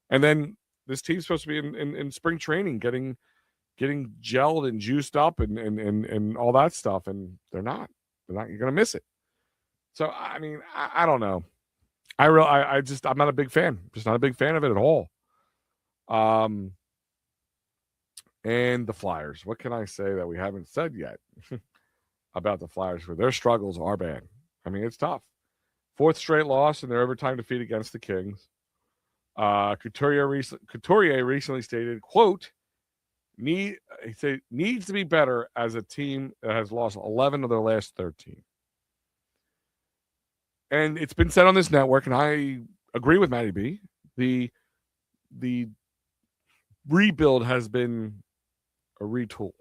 And then this team's supposed to be in spring training, getting gelled and juiced up and all that stuff, and they're not. You're going to miss it. So I mean, I don't know. I'm not a big fan. Just not a big fan of it at all. And the Flyers. What can I say that we haven't said yet about the Flyers? For their struggles are bad. I mean, it's tough. 4th straight loss in their overtime defeat against the Kings. Couturier recently stated, quote, needs to be better as a team that has lost 11 of their last 13. And it's been said on this network, and I agree with MattyB, the rebuild has been a retool,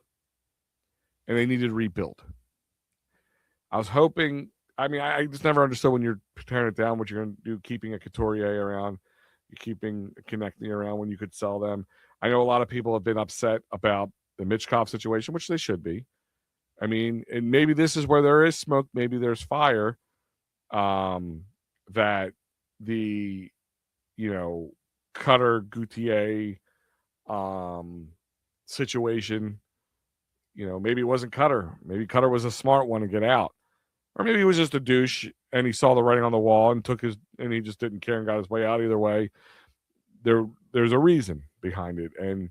and they needed to rebuild. I was hoping, I mean, I just never understood when you're tearing it down what you're going to do, keeping a Couturier around, you're keeping Konechny around when you could sell them. I know a lot of people have been upset about the Michkov situation, which they should be. I mean, and maybe this is where there is smoke, maybe there's fire. That the, Cutter Gauthier situation, maybe it wasn't Cutter. Maybe Cutter was a smart one to get out. Or maybe he was just a douche and he saw the writing on the wall and and he just didn't care and got his way out. Either way, there's a reason behind it. And,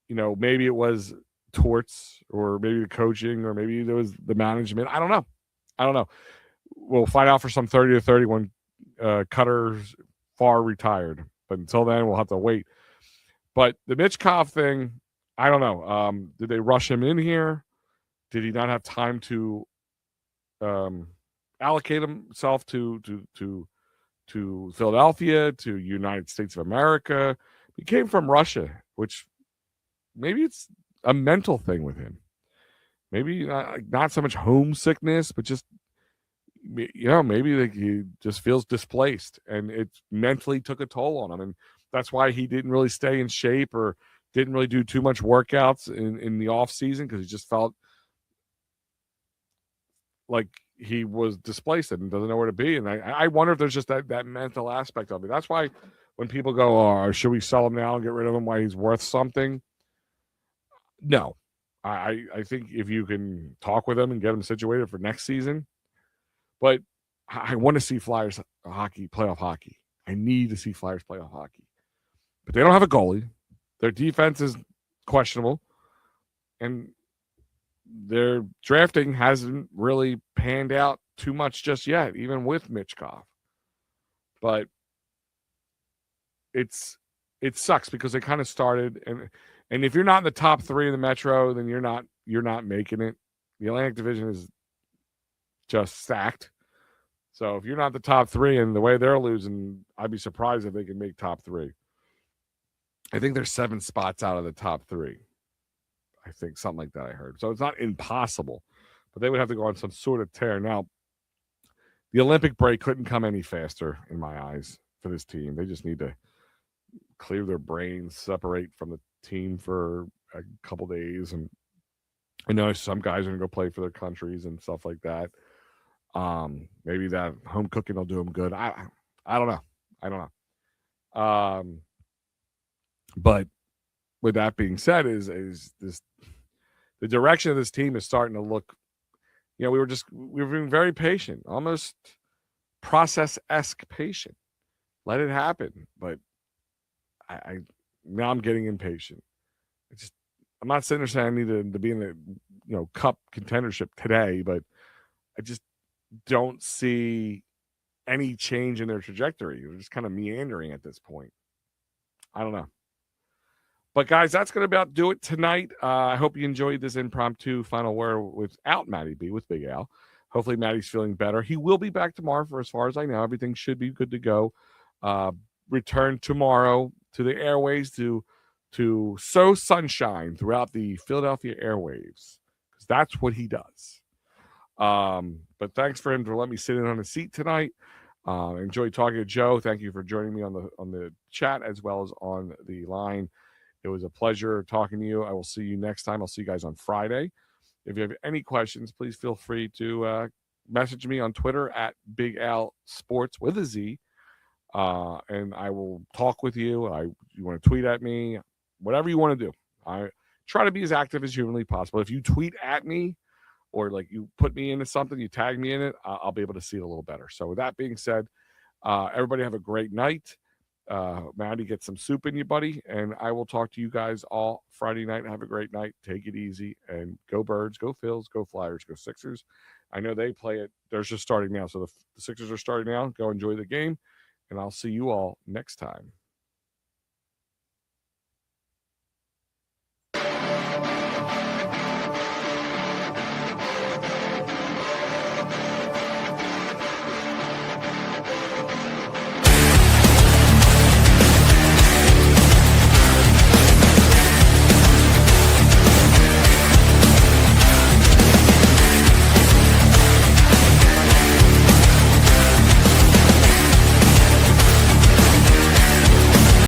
maybe it was Torts or maybe the coaching or maybe there was the management. I don't know. We'll find out for some 30 to 30 when Cutter's far retired. But until then, we'll have to wait. But the Michkov thing, I don't know. Did they rush him in here? Did he not have time to allocate himself to Philadelphia, to United States of America? He came from Russia, which maybe it's a mental thing with him. Maybe not so much homesickness, but just, maybe he just feels displaced and it mentally took a toll on him. And that's why he didn't really stay in shape or didn't really do too much workouts in the off season, because he just felt like he was displaced and doesn't know where to be. And I wonder if there's just that mental aspect of it. That's why when people go, oh, should we sell him now and get rid of him while he's worth something? No. I think if you can talk with him and get him situated for next season. But I want to see Flyers hockey, playoff hockey. I need to see Flyers playoff hockey. But they don't have a goalie. Their defense is questionable. And their drafting hasn't really panned out too much just yet, even with Michkov. But it sucks because they kind of started, and if you're not in the top 3 in the Metro, then you're not making it. The Atlantic Division is just stacked. So if you're not the top 3 and the way they're losing, I'd be surprised if they can make top 3. I think there's 7 spots out of the top 3. I think something like that I heard. So it's not impossible, but they would have to go on some sort of tear. Now, the Olympic break couldn't come any faster in my eyes for this team. They just need to clear their brains, separate from the team for a couple days. And I know some guys are going to go play for their countries and stuff like that. Maybe that home cooking will do them good. I don't know. But with that being said, is this the direction of this team is starting to look, we were being very patient, almost process-esque patient. Let it happen. But I now I'm getting impatient. I'm not sitting there saying I need to be in the cup contendership today, but I just don't see any change in their trajectory. They're just kind of meandering at this point. I don't know. But, guys, that's going to about do it tonight. I hope you enjoyed this impromptu final word without MattyB, with Big Al. Hopefully, Matty's feeling better. He will be back tomorrow, for as far as I know. Everything should be good to go. Return tomorrow to the airways to sow sunshine throughout the Philadelphia airwaves, because that's what he does. But thanks for him to let me sit in on the seat tonight. Enjoyed talking to Joe. Thank you for joining me on the chat as well as on the line. It was a pleasure talking to you. I will see you next time. I'll see you guys on Friday. If you have any questions, please feel free to message me on Twitter at Big Al Sports with a Z, and I will talk with you. You want to tweet at me, whatever you want to do. I try to be as active as humanly possible. If you tweet at me or like you put me into something, you tag me in it, I'll be able to see it a little better. So with that being said, everybody have a great night. Matty, get some soup in you, buddy, and I will talk to you guys all Friday night. Have a great night. Take it easy and go Birds, go Phils, go Flyers, go Sixers. I know they play it. They're just starting now, so the Sixers are starting now. Go enjoy the game, and I'll see you all next time.